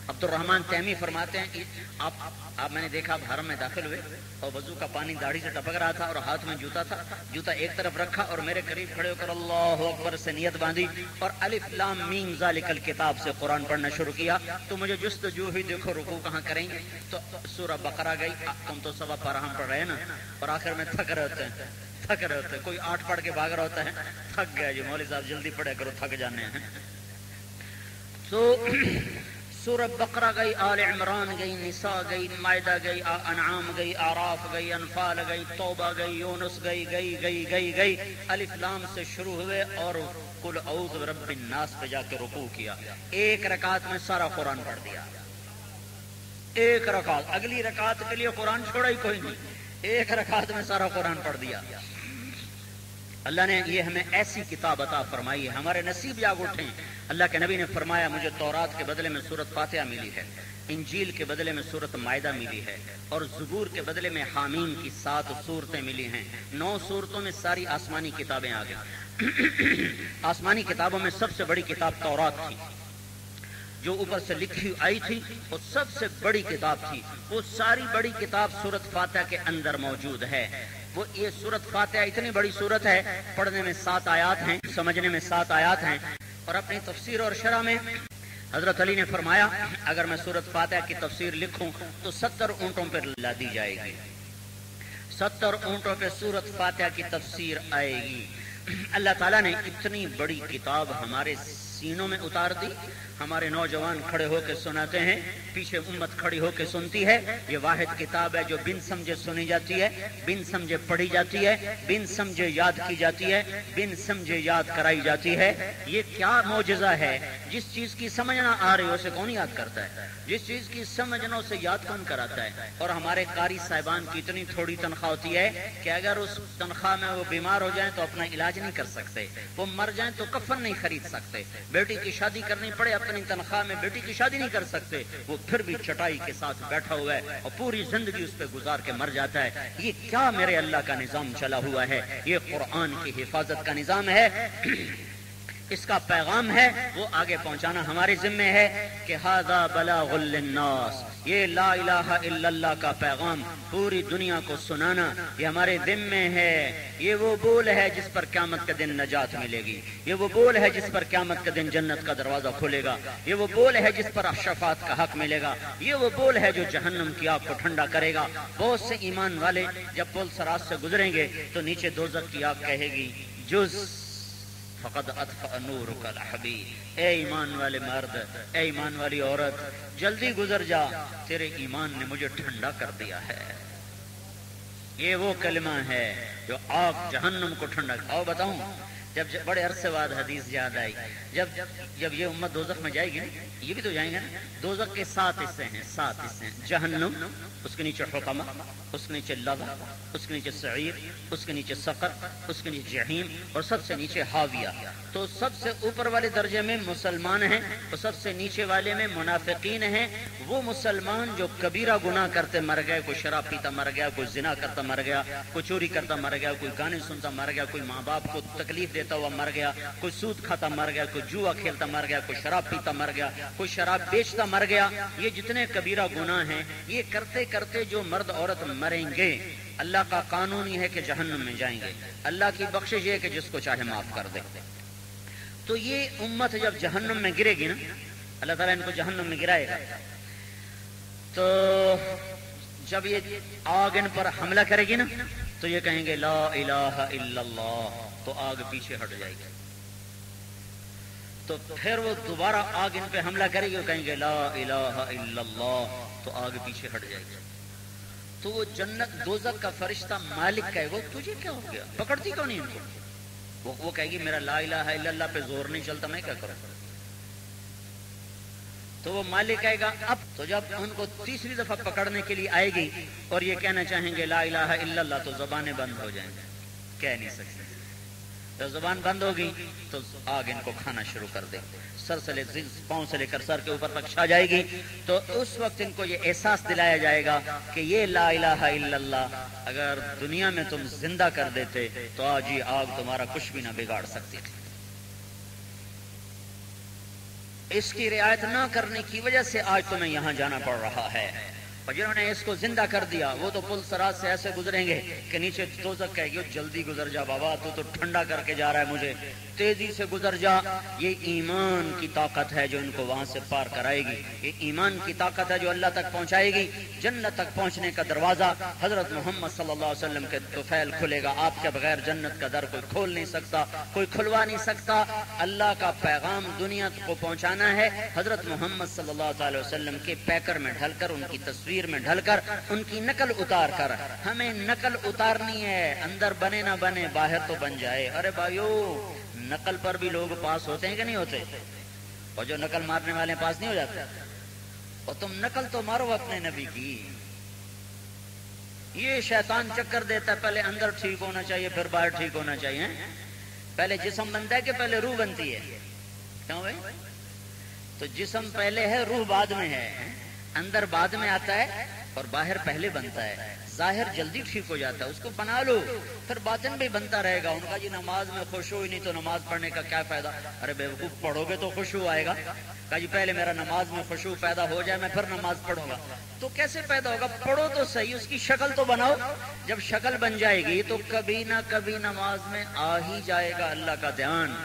عبد الرحمن تیمی فرماتے ہیں کہ آپ میں نے دیکھا آپ حرم میں داخل ہوئے اور وضو کا پانی داڑھی سے ٹپک رہا تھا اور ہاتھ میں جوتا تھا، جوتا ایک طرف رکھا اور میرے قریب کھڑے ہو کر اللہ اکبر سے نیت باندھی اور الف لام میم ذالک الکتاب سے قرآن پڑھنا شروع کیا، تو مجھے جستجو ہوئی دیکھو رکوع کہاں کریں گے، تو سورہ بقرہ گئی، تم تو سوا پارہ ہم پڑھ رہے ہیں نا، اور آخر میں تھک رہے ہوتے ہیں، کوئی 8 پڑھ کے بھاگ رہا ہوتا ہے، تھک گیا جی مولوی صاحب جلدی پڑھے کرو تھک جانے ہیں، تو سورہ بقرہ گئی، آل عمران گئی، نساء گئی، مائدہ گئی، انعام گئی، اعراف گئی، انفال گئی، توبہ گئی، یونس گئی، الف لام سے شروع ہوئے اور قل اعوذ برب الناس پہ جا کے رکوع کیا، ایک رکعت میں سارا قرآن پڑھ دیا، ایک رکعت، اگلی رکعت کے لیے قرآن چھوڑا ہی کوئی نہیں، ایک رکعت میں سارا قرآن پڑھ دیا۔ اللہ نے یہ ہمیں ایسی کتاب عطا فرمائی ہے، ہمارے نصیب جاگ اٹھیں۔ اللہ کے نبی نے فرمایا مجھے تورات کے بدلے میں سورۃ فاتحہ ملی ہے، انجیل کے بدلے میں سورۃ مائدہ ملی ہے، اور زبور کے بدلے میں حامیم کی 7 سورتیں ملی ہیں، 9 سورتوں میں ساری آسمانی کتابیں آ گئی۔ آسمانی کتابوں میں سب سے بڑی کتاب تورات تھی، جو اوپر سے لکھی آئی تھی، وہ سب سے بڑی کتاب تھی، وہ ساری بڑی کتاب سورۃ فاتحہ کے اندر موجود ہے۔ وہ یہ سورۃ فاتحہ اتنی بڑی سورت ہے، پڑھنے میں 7 آیات ہیں، سمجھنے میں 7 آیات ہیں، اور اپنی تفسیر اور شرح میں حضرت علی نے فرمایا اگر میں سورۃ فاتحہ کی تفسیر لکھوں تو 70 اونٹوں پر لادی جائے گی، 70 اونٹوں پہ سورۃ فاتحہ کی تفسیر آئے گی۔ اللہ تعالیٰ نے اتنی بڑی کتاب ہمارے سینوں میں اتار دی، ہمارے نوجوان کھڑے ہو کے سناتے ہیں، پیچھے امت کھڑی ہو کے سنتی ہے۔ یہ واحد کتاب ہے جو بن سمجھے سنی جاتی ہے، بن سمجھے پڑھی جاتی ہے، بن سمجھے یاد کی جاتی ہے، بن سمجھے یاد کرائی جاتی ہے۔ یہ کیا معجزہ ہے؟ جس چیز کی سمجھ نہ آ رہی اسے کون یاد کرتا ہے؟ جس چیز کی سمجھنا اسے یاد کون کراتا ہے؟ اور ہمارے قاری صاحبان کی اتنی تھوڑی تنخواہ ہوتی ہے کہ اگر اس تنخواہ میں وہ بیمار ہو جائیں تو اپنا علاج نہیں کر سکتے، وہ مر جائیں تو کفن نہیں خرید سکتے، بیٹی کی شادی کرنی پڑے اپنی تنخواہ میں بیٹی کی شادی نہیں کر سکتے، وہ پھر بھی چٹائی کے ساتھ بیٹھا ہوا ہے اور پوری زندگی اس پہ گزار کے مر جاتا ہے۔ یہ کیا میرے اللہ کا نظام چلا ہوا ہے؟ یہ قرآن کی حفاظت کا نظام ہے، اس کا پیغام ہے، وہ آگے پہنچانا ہمارے ذمے ہے کہ ھذا بلاغ للناس، یہ لا الہ الا اللہ کا پیغام پوری دنیا کو سنانا یہ ہمارے ذمے ہے۔ یہ وہ بول ہے جس پر قیامت کے دن نجات ملے گی، یہ وہ بول ہے جس پر قیامت کے دن جنت کا دروازہ کھلے گا، یہ وہ بول ہے جس پر شفاعت کا حق ملے گا، یہ وہ بول ہے جو جہنم کی آگ کو ٹھنڈا کرے گا۔ بہت سے ایمان والے جب پل صراط سے گزریں گے تو نیچے دوزخ کی آگ کہے گی جز فقد اطفأ نورک الحبیب، اے ایمان والے مرد، اے ایمان والی عورت، جلدی گزر جا، تیرے ایمان نے مجھے ٹھنڈا کر دیا ہے۔ یہ وہ کلمہ ہے جو آگ جہنم کو ٹھنڈا کر۔ اور بتاؤں جب بڑے عرصے بعد حدیث یاد آئی، جب یہ امت دوزخ میں جائے گی نا، یہ بھی تو جائیں گے نا، دوزخ کے 7 حصے ہیں، 7 حصے ہیں، جہنم، اس کے نیچے حطمہ، اس کے نیچے لظہ، اس کے نیچے سعیر، اس کے نیچے سقر، اس کے نیچے جہیم، اور سب سے نیچے حاویہ۔ تو سب سے اوپر والے درجے میں مسلمان ہیں اور سب سے نیچے والے میں منافقین ہیں۔ وہ مسلمان جو کبیرہ گناہ کرتے مر گئے، کوئی شراب پیتا مر گیا، کوئی زنا کرتا مر گیا، کوئی چوری کرتا مر گیا، کوئی گانے سنتا مر گیا، کوئی ماں باپ کو تکلیف دیتا ہوا مر گیا، کوئی سود کھاتا مر گیا، کوئی جوا کھیلتا مر گیا، کوئی شراب پیتا مر گیا، کوئی شراب بیچتا مر گیا۔ یہ جتنے کبیرہ گناہ ہیں یہ کرتے کرتے جو مرد عورت مریں گے، اللہ کا قانون یہ ہے کہ جہنم میں جائیں گے۔ اللہ کی بخشش یہ ہے کہ جس کو چاہے معاف کر دے۔ تو یہ امت جب جہنم میں گرے گی نا، اللہ تعالیٰ ان کو جہنم میں گرائے گا، تو جب یہ آگ ان پر حملہ کرے گی نا تو یہ کہیں گے لا الہ الا اللہ، تو آگ پیچھے ہٹ جائے گی۔ تو پھر وہ دوبارہ آگ ان پہ حملہ کرے گی، وہ کہیں گے لا الہ الا اللہ، تو آگ پیچھے ہٹ جائے گی۔ تو وہ جنت دوزخ کا فرشتہ مالک کہے گا تجھے کیا ہو گیا، پکڑتی کیوں نہیں ان کو؟ وہ کہے گی میرا لا الہ الا اللہ پہ زور نہیں چلتا، میں کیا کروں؟ تو وہ مالک کہے گا اب، تو جب ان کو تیسری دفعہ پکڑنے کے لیے آئے گی اور یہ کہنا چاہیں گے لا الہ الا اللہ، تو زبانیں بند ہو جائیں گے، کہہ نہیں سکتے۔ جب زبان بند ہوگی تو آگ ان کو کھانا شروع کر دے، سر سے پاؤں سے لے کر سر کے اوپر تک چھا جائے گی۔ تو اس وقت ان کو یہ احساس دلایا جائے گا کہ یہ لا الہ الا اللہ اگر دنیا میں تم زندہ کر دیتے تو آج یہ آگ تمہارا کچھ بھی نہ بگاڑ سکتی تھی۔ اس کی رعایت نہ کرنے کی وجہ سے آج تمہیں یہاں جانا پڑ رہا ہے. اور جنہوں نے اس کو زندہ کر دیا وہ تو پل صراط سے ایسے گزریں گے کہ نیچے دوزخ کہے گی جلدی گزر جا بابا، تو ٹھنڈا کر کے جا رہا ہے مجھے، تیزی سے گزر جا. یہ ایمان کی طاقت ہے جو ان کو وہاں سے پار کرائے گی. یہ ایمان کی طاقت ہے جو اللہ تک پہنچائے گی. جنت تک پہنچنے کا دروازہ حضرت محمد صلی اللہ علیہ وسلم کے طفیل کھلے گا. آپ کے بغیر جنت کا در کوئی کھول نہیں سکتا، کوئی کھلوا نہیں سکتا. اللہ کا پیغام دنیا کو پہنچانا ہے. حضرت محمد صلی اللہ علیہ وسلم کے پیکر میں ڈھل کر، ان کی تصویر میں ڈھل کر، ان کی نقل اتار کر. ہمیں نقل اتارنی ہے، اندر بنے نہ بنے باہر تو بن جائے. ارے بھائیو، نقل پر بھی لوگ پاس ہوتے ہیں کہ نہیں ہوتے؟ اور جو نقل مارنے والے پاس نہیں ہو جاتے. اور تم نقل تو مارو اپنے نبی کی. یہ شیطان چکر دیتا ہے پہلے اندر ٹھیک ہونا چاہیے پھر باہر ٹھیک ہونا چاہیے. پہلے جسم بنتا ہے کہ پہلے روح بنتی ہے؟ کیوں بھائی؟ تو جسم پہلے ہے، روح بعد میں ہے. اندر بعد میں آتا ہے اور باہر پہلے بنتا ہے. ظاہر جلدی ٹھیک ہو جاتا ہے، اس کو بنا لو پھر باطن بھی بنتا رہے گا. ان کا جی نماز میں خشوع ہی نہیں تو نماز پڑھنے کا کیا فائدہ؟ ارے بیوقوف، پڑھو گے تو خشوع آئے گا. کہا جی پہلے میرا نماز میں خشوع پیدا ہو جائے میں پھر نماز پڑھوں گا. تو کیسے پیدا ہوگا؟ پڑھو تو صحیح، اس کی شکل تو بناؤ. جب شکل بن جائے گی تو کبھی نہ کبھی نماز میں آ ہی جائے گا اللہ کا دھیان.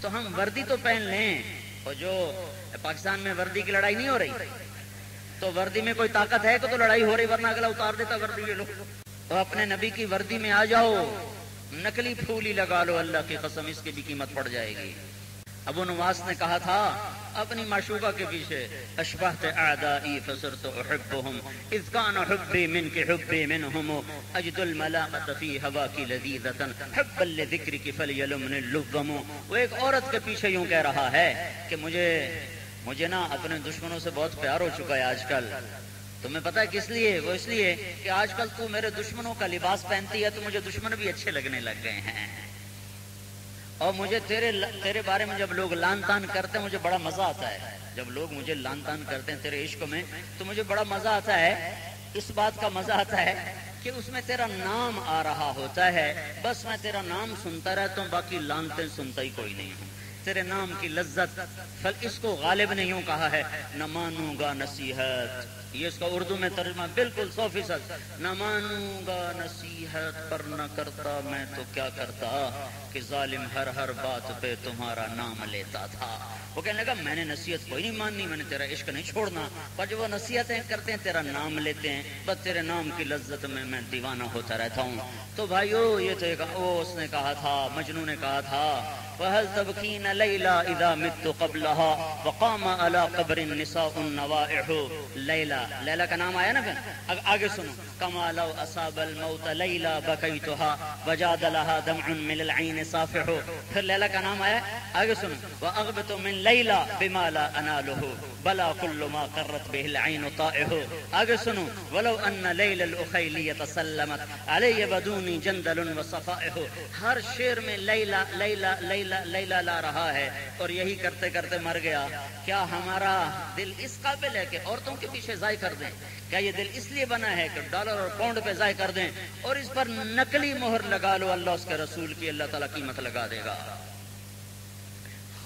تو ہم وردی تو پہن لیں. اور جو پاکستان میں وردی کی لڑائی نہیں ہو رہی تو وردی میں کوئی طاقت ہے کہ تو لڑائی ہو رہی، ورنہ اگلا اتار دیتا وردی. یہ لوگ تو اپنے نبی کی وردی میں آ جاؤ، نقلی پھول ہی لگا لو، اللہ کی قسم اس کی بھی قیمت پڑ جائے گی. ابو نواس نے کہا تھا اپنی معشوقہ کے پیچھے، اشبہت اعدائی فصرت احبهم اذ کان حبی منک حبی منہم اجد الملاقۃ فی ہواک لذیذۃ حبا لذکرک فلیلمن اللوم. وہ ایک عورت کے پیچھے یوں کہہ رہا ہے کہ مجھے نا اپنے دشمنوں سے بہت پیار ہو چکا ہے آج کل. تمہیں پتا ہے کس لیے؟ وہ اس لیے کہ آج کل تو میرے دشمنوں کا لباس پہنتی ہے تو مجھے دشمن بھی اچھے لگنے لگ گئے ہیں. اور مجھے تیرے بارے میں جب لوگ لان تان کرتے ہیں مجھے بڑا مزہ آتا ہے. جب لوگ مجھے لان تان کرتے ہیں تیرے عشق میں تو مجھے بڑا مزہ آتا ہے. اس بات کا مزہ آتا ہے کہ اس میں تیرا نام آ رہا ہوتا ہے. بس میں تیرا نام سنتا رہتا ہوں، باقی لانتے سنتا ہی کوئی نہیں ہوں. تیرے نام کی لذت. پھر اس کو غالب نے یوں کہا ہے، نہ مانوں گا نصیحت. یہ اس کا اردو میں ترجمہ بالکل 100%. نہ مانوں گا نصیحت پر نہ کرتا میں تو کیا کرتا کہ ظالم ہر بات پہ تمہارا نام لیتا تھا. وہ کہنے لگا میں نے نصیحت کوئی نہیں ماننی، میں نے تیرا عشق نہیں چھوڑنا، پر جو وہ نصیحتیں کرتے ہیں تیرا نام لیتے ہیں، بس تیرے نام کی لذت میں دیوانہ ہوتا رہتا ہوں. تو بھائیو یہ تو اس نے کہا تھا، مجنوں نے کہا تھا، وَهَلْ تَبْكِينَ لَيْلَا إِذَا مِتُّ قَبْلَهَا وَقَامَ عَلَى قَبْرٍ نِسَاءٌ النَّوَائِحُ. لیلا کا نام آیا نا پھر آگے سنو. كَمَا لَوْ أَصَابَ الْمَوْتَ لَيْلَا بَكَيْتُهَا وَجَادَ لَهَا دَمْعٌ مِنَ الْعَيْنِ صَافِحُ. پھر لیلا کا نام آیا، آگے سنو. وَأَغْبِتُ مِنْ لَيْلَا بِمَا لَا أَنَالُهُ بلا كل ما قرت به العين طائه. آگے سنو. ولو ان ليل الاخيليه سلمت علي بدوني جندل وصفائه. ہر شعر میں لیلا لیلا لیلا لیلا لا رہا ہے اور یہی کرتے کرتے مر گیا. کیا ہمارا دل اس قابل ہے کہ عورتوں کے پیچھے ضائع کر دیں؟ کیا یہ دل اس لیے بنا ہے کہ ڈالر اور پاؤنڈ پہ ضائع کر دیں اور اس پر نقلی مہر لگا لو؟ اللہ اس کے رسول کی اللہ تعالیٰ قیمت لگا دے گا.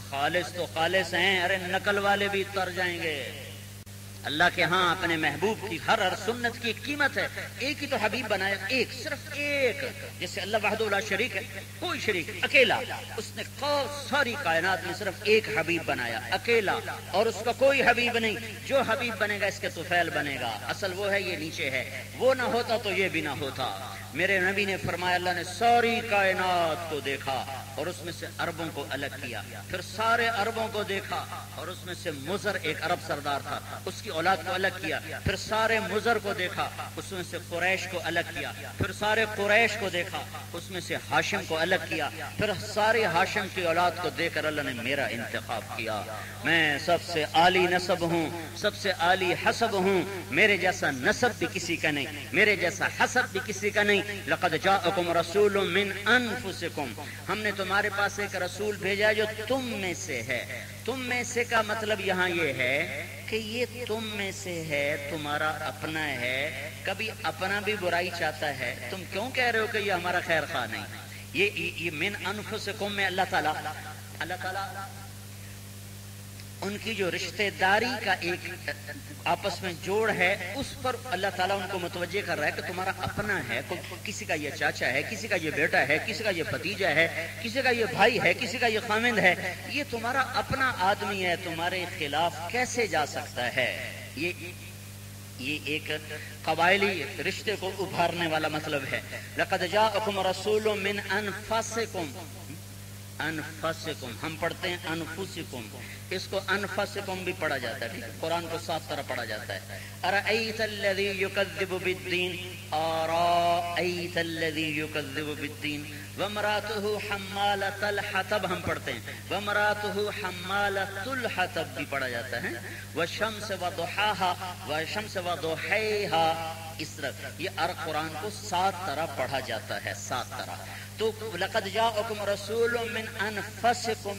خالص تو خالص ہیں، ارے نقل والے بھی تر جائیں گے. اللہ کے ہاں اپنے محبوب کی ہر سنت کی قیمت ہے. ایک ہی تو حبیب بنایا، ایک، صرف ایک. جیسے اللہ وحدہ لا شریک ہے، کوئی شریک، اکیلا. اس نے ساری کائنات میں صرف ایک حبیب بنایا، اکیلا، اور اس کا کوئی حبیب نہیں. جو حبیب بنے گا اس کے طفیل بنے گا. اصل وہ ہے، یہ نیچے ہے. وہ نہ ہوتا تو یہ بھی نہ ہوتا. میرے نبی نے فرمایا اللہ نے ساری کائنات کو دیکھا اور اس میں سے عربوں کو الگ کیا، پھر سارے عربوں کو دیکھا اور اس میں سے مضر ایک عرب سردار تھا، اس کی اولاد کو الگ کیا، پھر سارے مضر کو دیکھا، اس میں سے قریش کو الگ کیا، پھر سارے قریش کو دیکھا، اس میں سے ہاشم کو الگ کیا، پھر سارے ہاشم کی اولاد کو دیکھ کر اللہ نے میرا انتخاب کیا. میں سب سے عالی نسب ہوں، سب سے عالی حسب ہوں. میرے جیسا نسب بھی کسی کا نہیں، میرے جیسا حسب بھی کسی کا نہیں. لقد جاءکم رسول من انفسکم. ہم نے تمہارے پاس ایک رسول بھیجا جو تم میں سے ہے. تم میں سے کا مطلب یہاں یہ ہے کہ یہ تم میں سے ہے، تمہارا اپنا ہے. کبھی اپنا بھی برائی چاہتا ہے، تم کیوں کہہ رہے ہو کہ یہ ہمارا خیر خواہ نہیں؟ یہ من انفسکم میں اللہ تعالیٰ ان کی جو رشتہ داری کا ایک آپس میں جوڑ ہے، اس پر اللہ تعالیٰ ان کو متوجہ کر رہا ہے کہ تمہارا اپنا ہے، کسی کا یہ چاچا ہے، کسی کا یہ بیٹا ہے، کسی کا یہ بھتیجا ہے، کسی کا یہ بھائی ہے، کسی کا یہ خامند ہے، یہ تمہارا اپنا آدمی ہے، تمہارے خلاف کیسے جا سکتا ہے؟ یہ ایک قبائلی رشتے کو ابھارنے والا مطلب ہے۔ لَقَدْ جَاءَكُمْ رَسُولٌ مِّنْ أَنفُسِكُمْ، ہم پڑھتے ہیں انفسکم، اس کو انفسکم بھی پڑھا جاتا ہے، ٹھیک ہے؟ قرآن کو 7 طرح پڑھا جاتا ہے۔ أَرَأَيْتَ الَّذِي يُكَذِّبُ بِالدِّينِ، أَرَأَيْتَ الَّذِي يُكَذِّبُ بِالدِّينِ وَامْرَأَتُهُ حَمَّالَةَ الْحَطَبِ، ہم پڑھتے ہیں وَامْرَأَتُهُ حَمَّالَةَ الْحَطَبِ بھی پڑھا جاتا ہے۔ وَالشَّمْسِ وَضُحَاهَا، وَالشَّمْسِ وَضُحَيْهَا، اس طرح یہ قرآن کو 7 طرح پڑھا جاتا ہے، 7 طرح۔ تو لَقَدْ جَاءَكُمْ رَسُولٌ مِّنْ أَنفُسِكُمْ،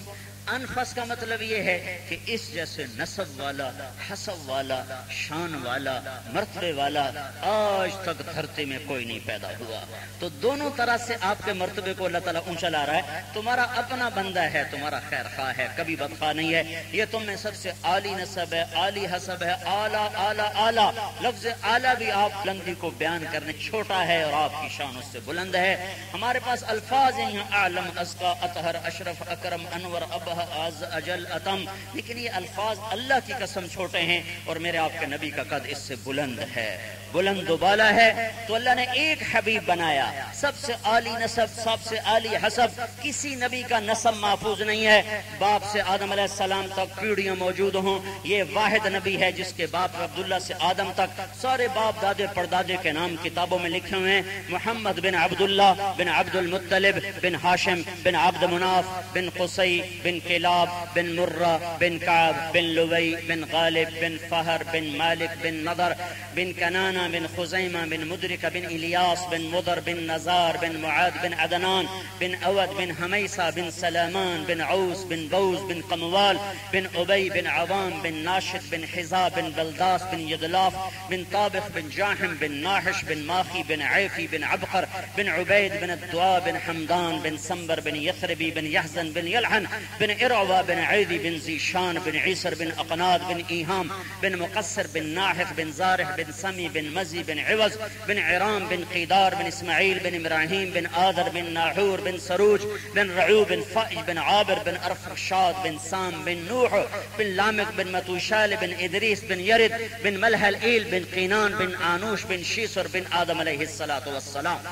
انفس کا مطلب یہ ہے کہ اس جیسے نسب والا، حسب والا، شان والا، مرتبے والا آج تک دھرتی میں کوئی نہیں پیدا ہوا۔ تو دونوں طرح سے آپ کے مرتبے کو اللہ تعالیٰ اونچا لا رہا ہے۔ تمہارا اپنا بندہ ہے، تمہارا خیر خواہ ہے، کبھی بدخواہ نہیں ہے، یہ تم میں سب سے عالی نسب ہے، عالی حسب ہے، اعلیٰ اعلیٰ اعلیٰ۔ لفظ اعلیٰ بھی آپ بلندی کو بیان کرنے چھوٹا ہے اور آپ کی شان اس سے بلند ہے۔ ہمارے پاس الفاظ ہیں یہاں اعلم، ازکا، اطہر، اشرف، اکرم، انور، ابہ، اعز، اجل، اتم، لیکن یہ الفاظ اللہ کی قسم چھوٹے ہیں اور میرے آپ کے نبی کا قد اس سے بلند ہے، بلند و بالا ہے۔ تو اللہ نے ایک حبیب بنایا، سب سے عالی نسب، سب سے عالی حسب، کسی نبی کا نسب محفوظ نہیں ہے، باپ سے آدم علیہ السلام تک پیڑیاں موجود ہوں، یہ واحد نبی ہے جس کے باپ عبداللہ سے آدم تک سارے باپ دادے پردادے کے نام کتابوں میں لکھے ہوئے ہیں۔ محمد بن عبداللہ بن عبد المطلب بن ہاشم بن عبد مناف بن قصی بن کلاب بن مرہ بن کعب بن لوی بن غالب بن فہر بن مالک بن نضر بن کنانہ بن خزیمہ بن مدرک بن الیاس بن مضر بن نزار بن معاد بن عدنان بن اود بن حمیسہ بن سلامان بن عوس بن بوز بن قموال بن ابی بن عوام بن ناشد بن حزا بن بلداس بن یدلاف بن طابخ بن جاحم بن ناحش بن ماخی بن عیفی بن عبقر بن عبید بن الدعاء بن حمدان بن سنبر بن یثربی بن یحزن بن یلحن بن ارعوہ بن عیدی بن زیشان بن عیسر بن اقناد بن ایہام بن مقصر بن ناحق بن زارح بن سمی بن مزی بن عوض بن عرام بن قیدار بن اسماعیل بن ابراہیم بن آدر بن ناحور بن سروج بن رعو بن فائج بن عابر بن ارفرشاد بن سام بن نوح بن لامق بن متوشال بن ادریس بن یرد بن ملحل ایل بن قینان بن آنوش بن شیسر بن آدم علیہ السلام۔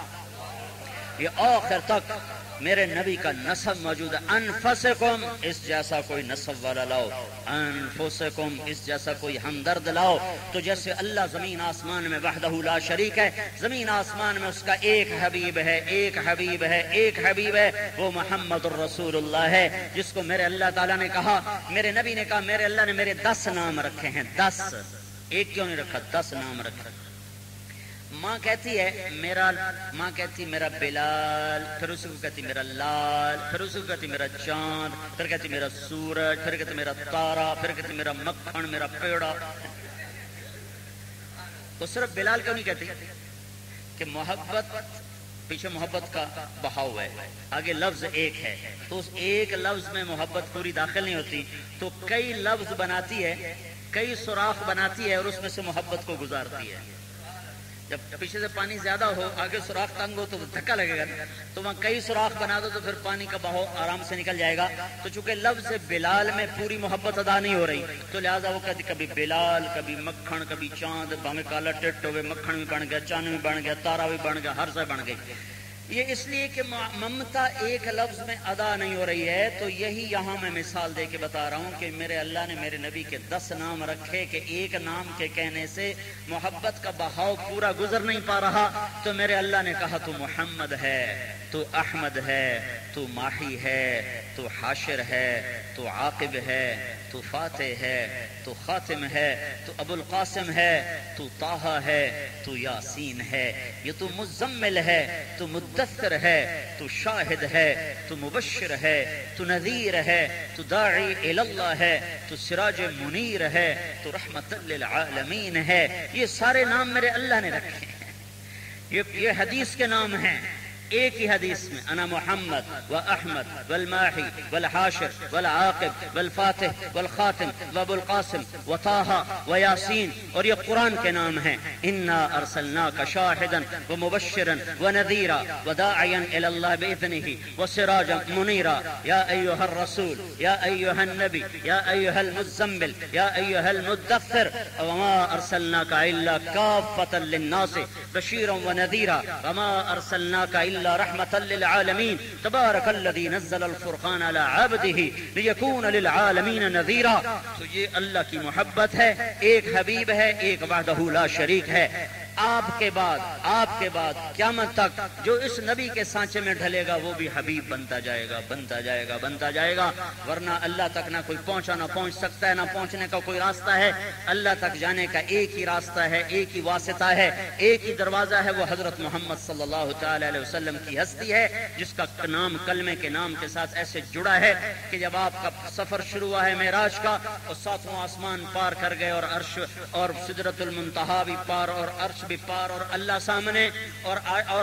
یہ آخر تک میرے نبی کا نسب موجود ہے۔ انفسکم، اس جیسا کوئی نسب والا لاؤ، انفسکم، اس جیسا کوئی ہمدرد لاؤ۔ تو جیسے اللہ زمین آسمان میں وحدہ لا شریک ہے، زمین آسمان میں اس کا ایک حبیب ہے، ایک حبیب ہے، ایک حبیب ہے، وہ محمد الرسول اللہ ہے، جس کو میرے اللہ تعالیٰ نے کہا، میرے نبی نے کہا میرے اللہ نے میرے 10 نام رکھے ہیں، 10، ایک کیوں نہیں رکھا، 10 نام رکھا۔ ماں کہتی ہے ماں کہتی میرا بلال، پھر اس کو کہتی میرا لال، پھر اس کو کہتی میرا چاند، پھر کہتی میرا سورج، پھر کہتی میرا تارا، پھر کہتی میرا مکھن، میرا پیڑا۔ تو صرف بلال کیوں نہیں کہتی؟ کہ محبت، پیچھے محبت کا بہاؤ ہے، آگے لفظ ایک ہے، تو اس ایک لفظ میں محبت پوری داخل نہیں ہوتی، تو کئی لفظ بناتی ہے، کئی سوراخ بناتی ہے اور اس میں سے محبت کو گزارتی ہے۔ جب پیچھے سے پانی زیادہ ہو، آگے سوراخ تنگ ہو تو دھکا لگے گا، تو وہاں کئی سوراخ بنا دو تو پھر پانی کا بہاؤ آرام سے نکل جائے گا۔ تو چونکہ لفظ بلال میں پوری محبت ادا نہیں ہو رہی، تو لہٰذا وہ کہتی کبھی بلال، کبھی مکھن، کبھی چاند، بھاوے کالا ٹٹ ہوئے، مکھن بھی بن گیا، چاند بھی بن گیا، تارا بھی بن گیا، ہر سے بن گئی۔ یہ اس لیے کہ ممتا ایک لفظ میں ادا نہیں ہو رہی ہے۔ تو یہی یہاں میں مثال دے کے بتا رہا ہوں کہ میرے اللہ نے میرے نبی کے 10 نام رکھے کہ ایک نام کے کہنے سے محبت کا بہاؤ پورا گزر نہیں پا رہا، تو میرے اللہ نے کہا تو محمد ہے، تو احمد ہے، تو ماہی ہے، تو حاشر ہے، تو عاقب ہے، تو فاتح ہے، تو خاتم ہے، تو ابو القاسم ہے، تو طٰہٰ ہے، تو یاسین ہے، یہ تو مزمل ہے، تو مدثر ہے، تو شاہد ہے، تو مبشر ہے، تو نذیر ہے، تو داعی الی اللہ ہے، تو سراج منیر ہے، تو رحمت للعالمین ہے۔ یہ سارے نام میرے اللہ نے رکھے ہیں، یہ حدیث کے نام ہیں، ایک ہی حدیث میں انا محمد و احمد والماحی والحاشر والعاقب والفاتح والخاتم وابو القاسم و طٰہٰ و یاسین، اور یہ قرآن کے نام ہیں۔ انا ارسلناک شاہدا و مبشرا و نذیرا و داعیا الی اللہ باذنہ و سراجا منیرا، یا ایھا الرسول یا ایھا النبی یا ایھا المزمل یا ایھا المدثر وما ارسلناک الا کافۃ للناس بشیرا و نذیرا وما ارسلناک الا رحمۃ للعالمین، تبارک الذی نزل الفرقان علی عبدہ لیکون للعالمین نذیرا۔ تو یہ اللہ کی محبت ہے، ایک حبیب ہے، ایک وحدہ لا شریک ہے۔ آپ کے بعد قیامت تک جو اس نبی کے سانچے میں ڈھلے گا وہ بھی حبیب بنتا جائے گا، ورنہ اللہ تک نہ کوئی پہنچا نہ پہنچ سکتا ہے، نہ پہنچنے کا کوئی راستہ ہے۔ اللہ تک جانے کا ایک ہی راستہ ہے، ایک ہی واسطہ ہے، ایک ہی دروازہ ہے، وہ حضرت محمد صلی اللہ تعالی علیہ وسلم کی ہستی ہے، جس کا نام کلمے کے نام کے ساتھ ایسے جڑا ہے کہ جب آپ کا سفر شروع ہوا ہے معراج کا، اور ساتواں آسمان پار کر گئے، اور عرش اور سدرۃ المنتہا بھی پار، اور عرش بھی پار، اور اللہ سامنے، اور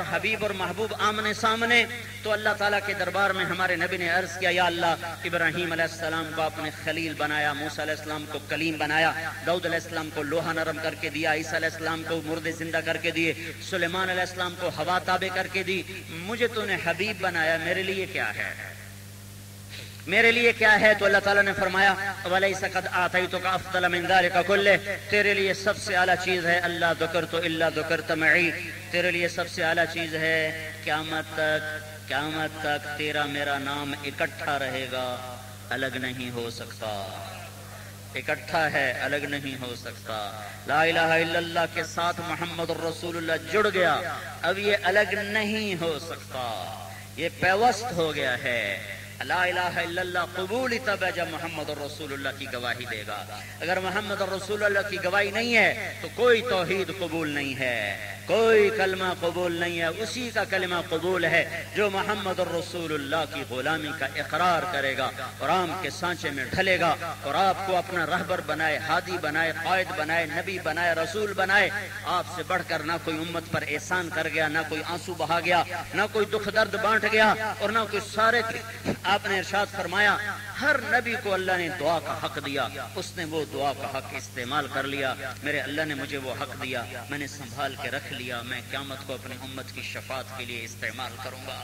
حبیب اور محبوب آمنے سامنے، تو اللہ تعالیٰ کے دربار میں ہمارے نبی نے عرض کیا، یا اللہ، ابراہیم علیہ السلام کو اپنے خلیل بنایا، موسیٰ علیہ السلام کو کلیم بنایا، داؤد علیہ السلام کو لوہا نرم کر کے دیا، عیسیٰ علیہ السلام کو مردے زندہ کر کے دیے، سلیمان علیہ السلام کو ہوا تابع کر کے دی، مجھے تو نے حبیب بنایا، میرے لیے کیا ہے؟ تو اللہ تعالیٰ نے فرمایا، وَلَيْسَ قَدْ آتَيْتُكَ أَفْضَلَ مِنْ ذَلِكَ كُلِّهِ، تیرے لیے سب سے اعلیٰ چیز ہے اللہ ذکرت الا ذکرت معی، تیرے لیے سب سے اعلیٰ چیز ہے قیامت تک تیرا میرا نام اکٹھا رہے گا، الگ نہیں ہو سکتا، اکٹھا ہے، الگ نہیں ہو سکتا۔ لا الہ الا اللہ کے ساتھ محمد الرسول اللہ جڑ گیا، اب یہ الگ نہیں ہو سکتا، یہ پیوست ہو گیا ہے۔ لا الہ الا اللہ قبول ہی تب ہے جب محمد الرسول اللہ کی گواہی دے گا، اگر محمد الرسول اللہ کی گواہی نہیں ہے تو کوئی توحید قبول نہیں ہے، کوئی کلمہ قبول نہیں ہے۔ اسی کا کلمہ قبول ہے جو محمد الرسول اللہ کی غلامی کا اقرار کرے گا، اور عام کے سانچے میں ڈھلے گا، اور آپ کو اپنا رہبر بنائے، ہادی بنائے، قائد بنائے، نبی بنائے، رسول بنائے۔ آپ سے بڑھ کر نہ کوئی امت پر احسان کر گیا، نہ کوئی آنسو بہا گیا، نہ کوئی دکھ درد بانٹ گیا، اور نہ کوئی سارے۔ آپ نے ارشاد فرمایا، ہر نبی کو اللہ نے دعا کا حق دیا، اس نے وہ دعا کا حق استعمال کر لیا۔ میرے اللہ نے مجھے وہ حق دیا، میں نے سنبھال کے رکھ لیا، میں قیامت کو اپنی امت کی شفاعت کے لیے استعمال کروں گا۔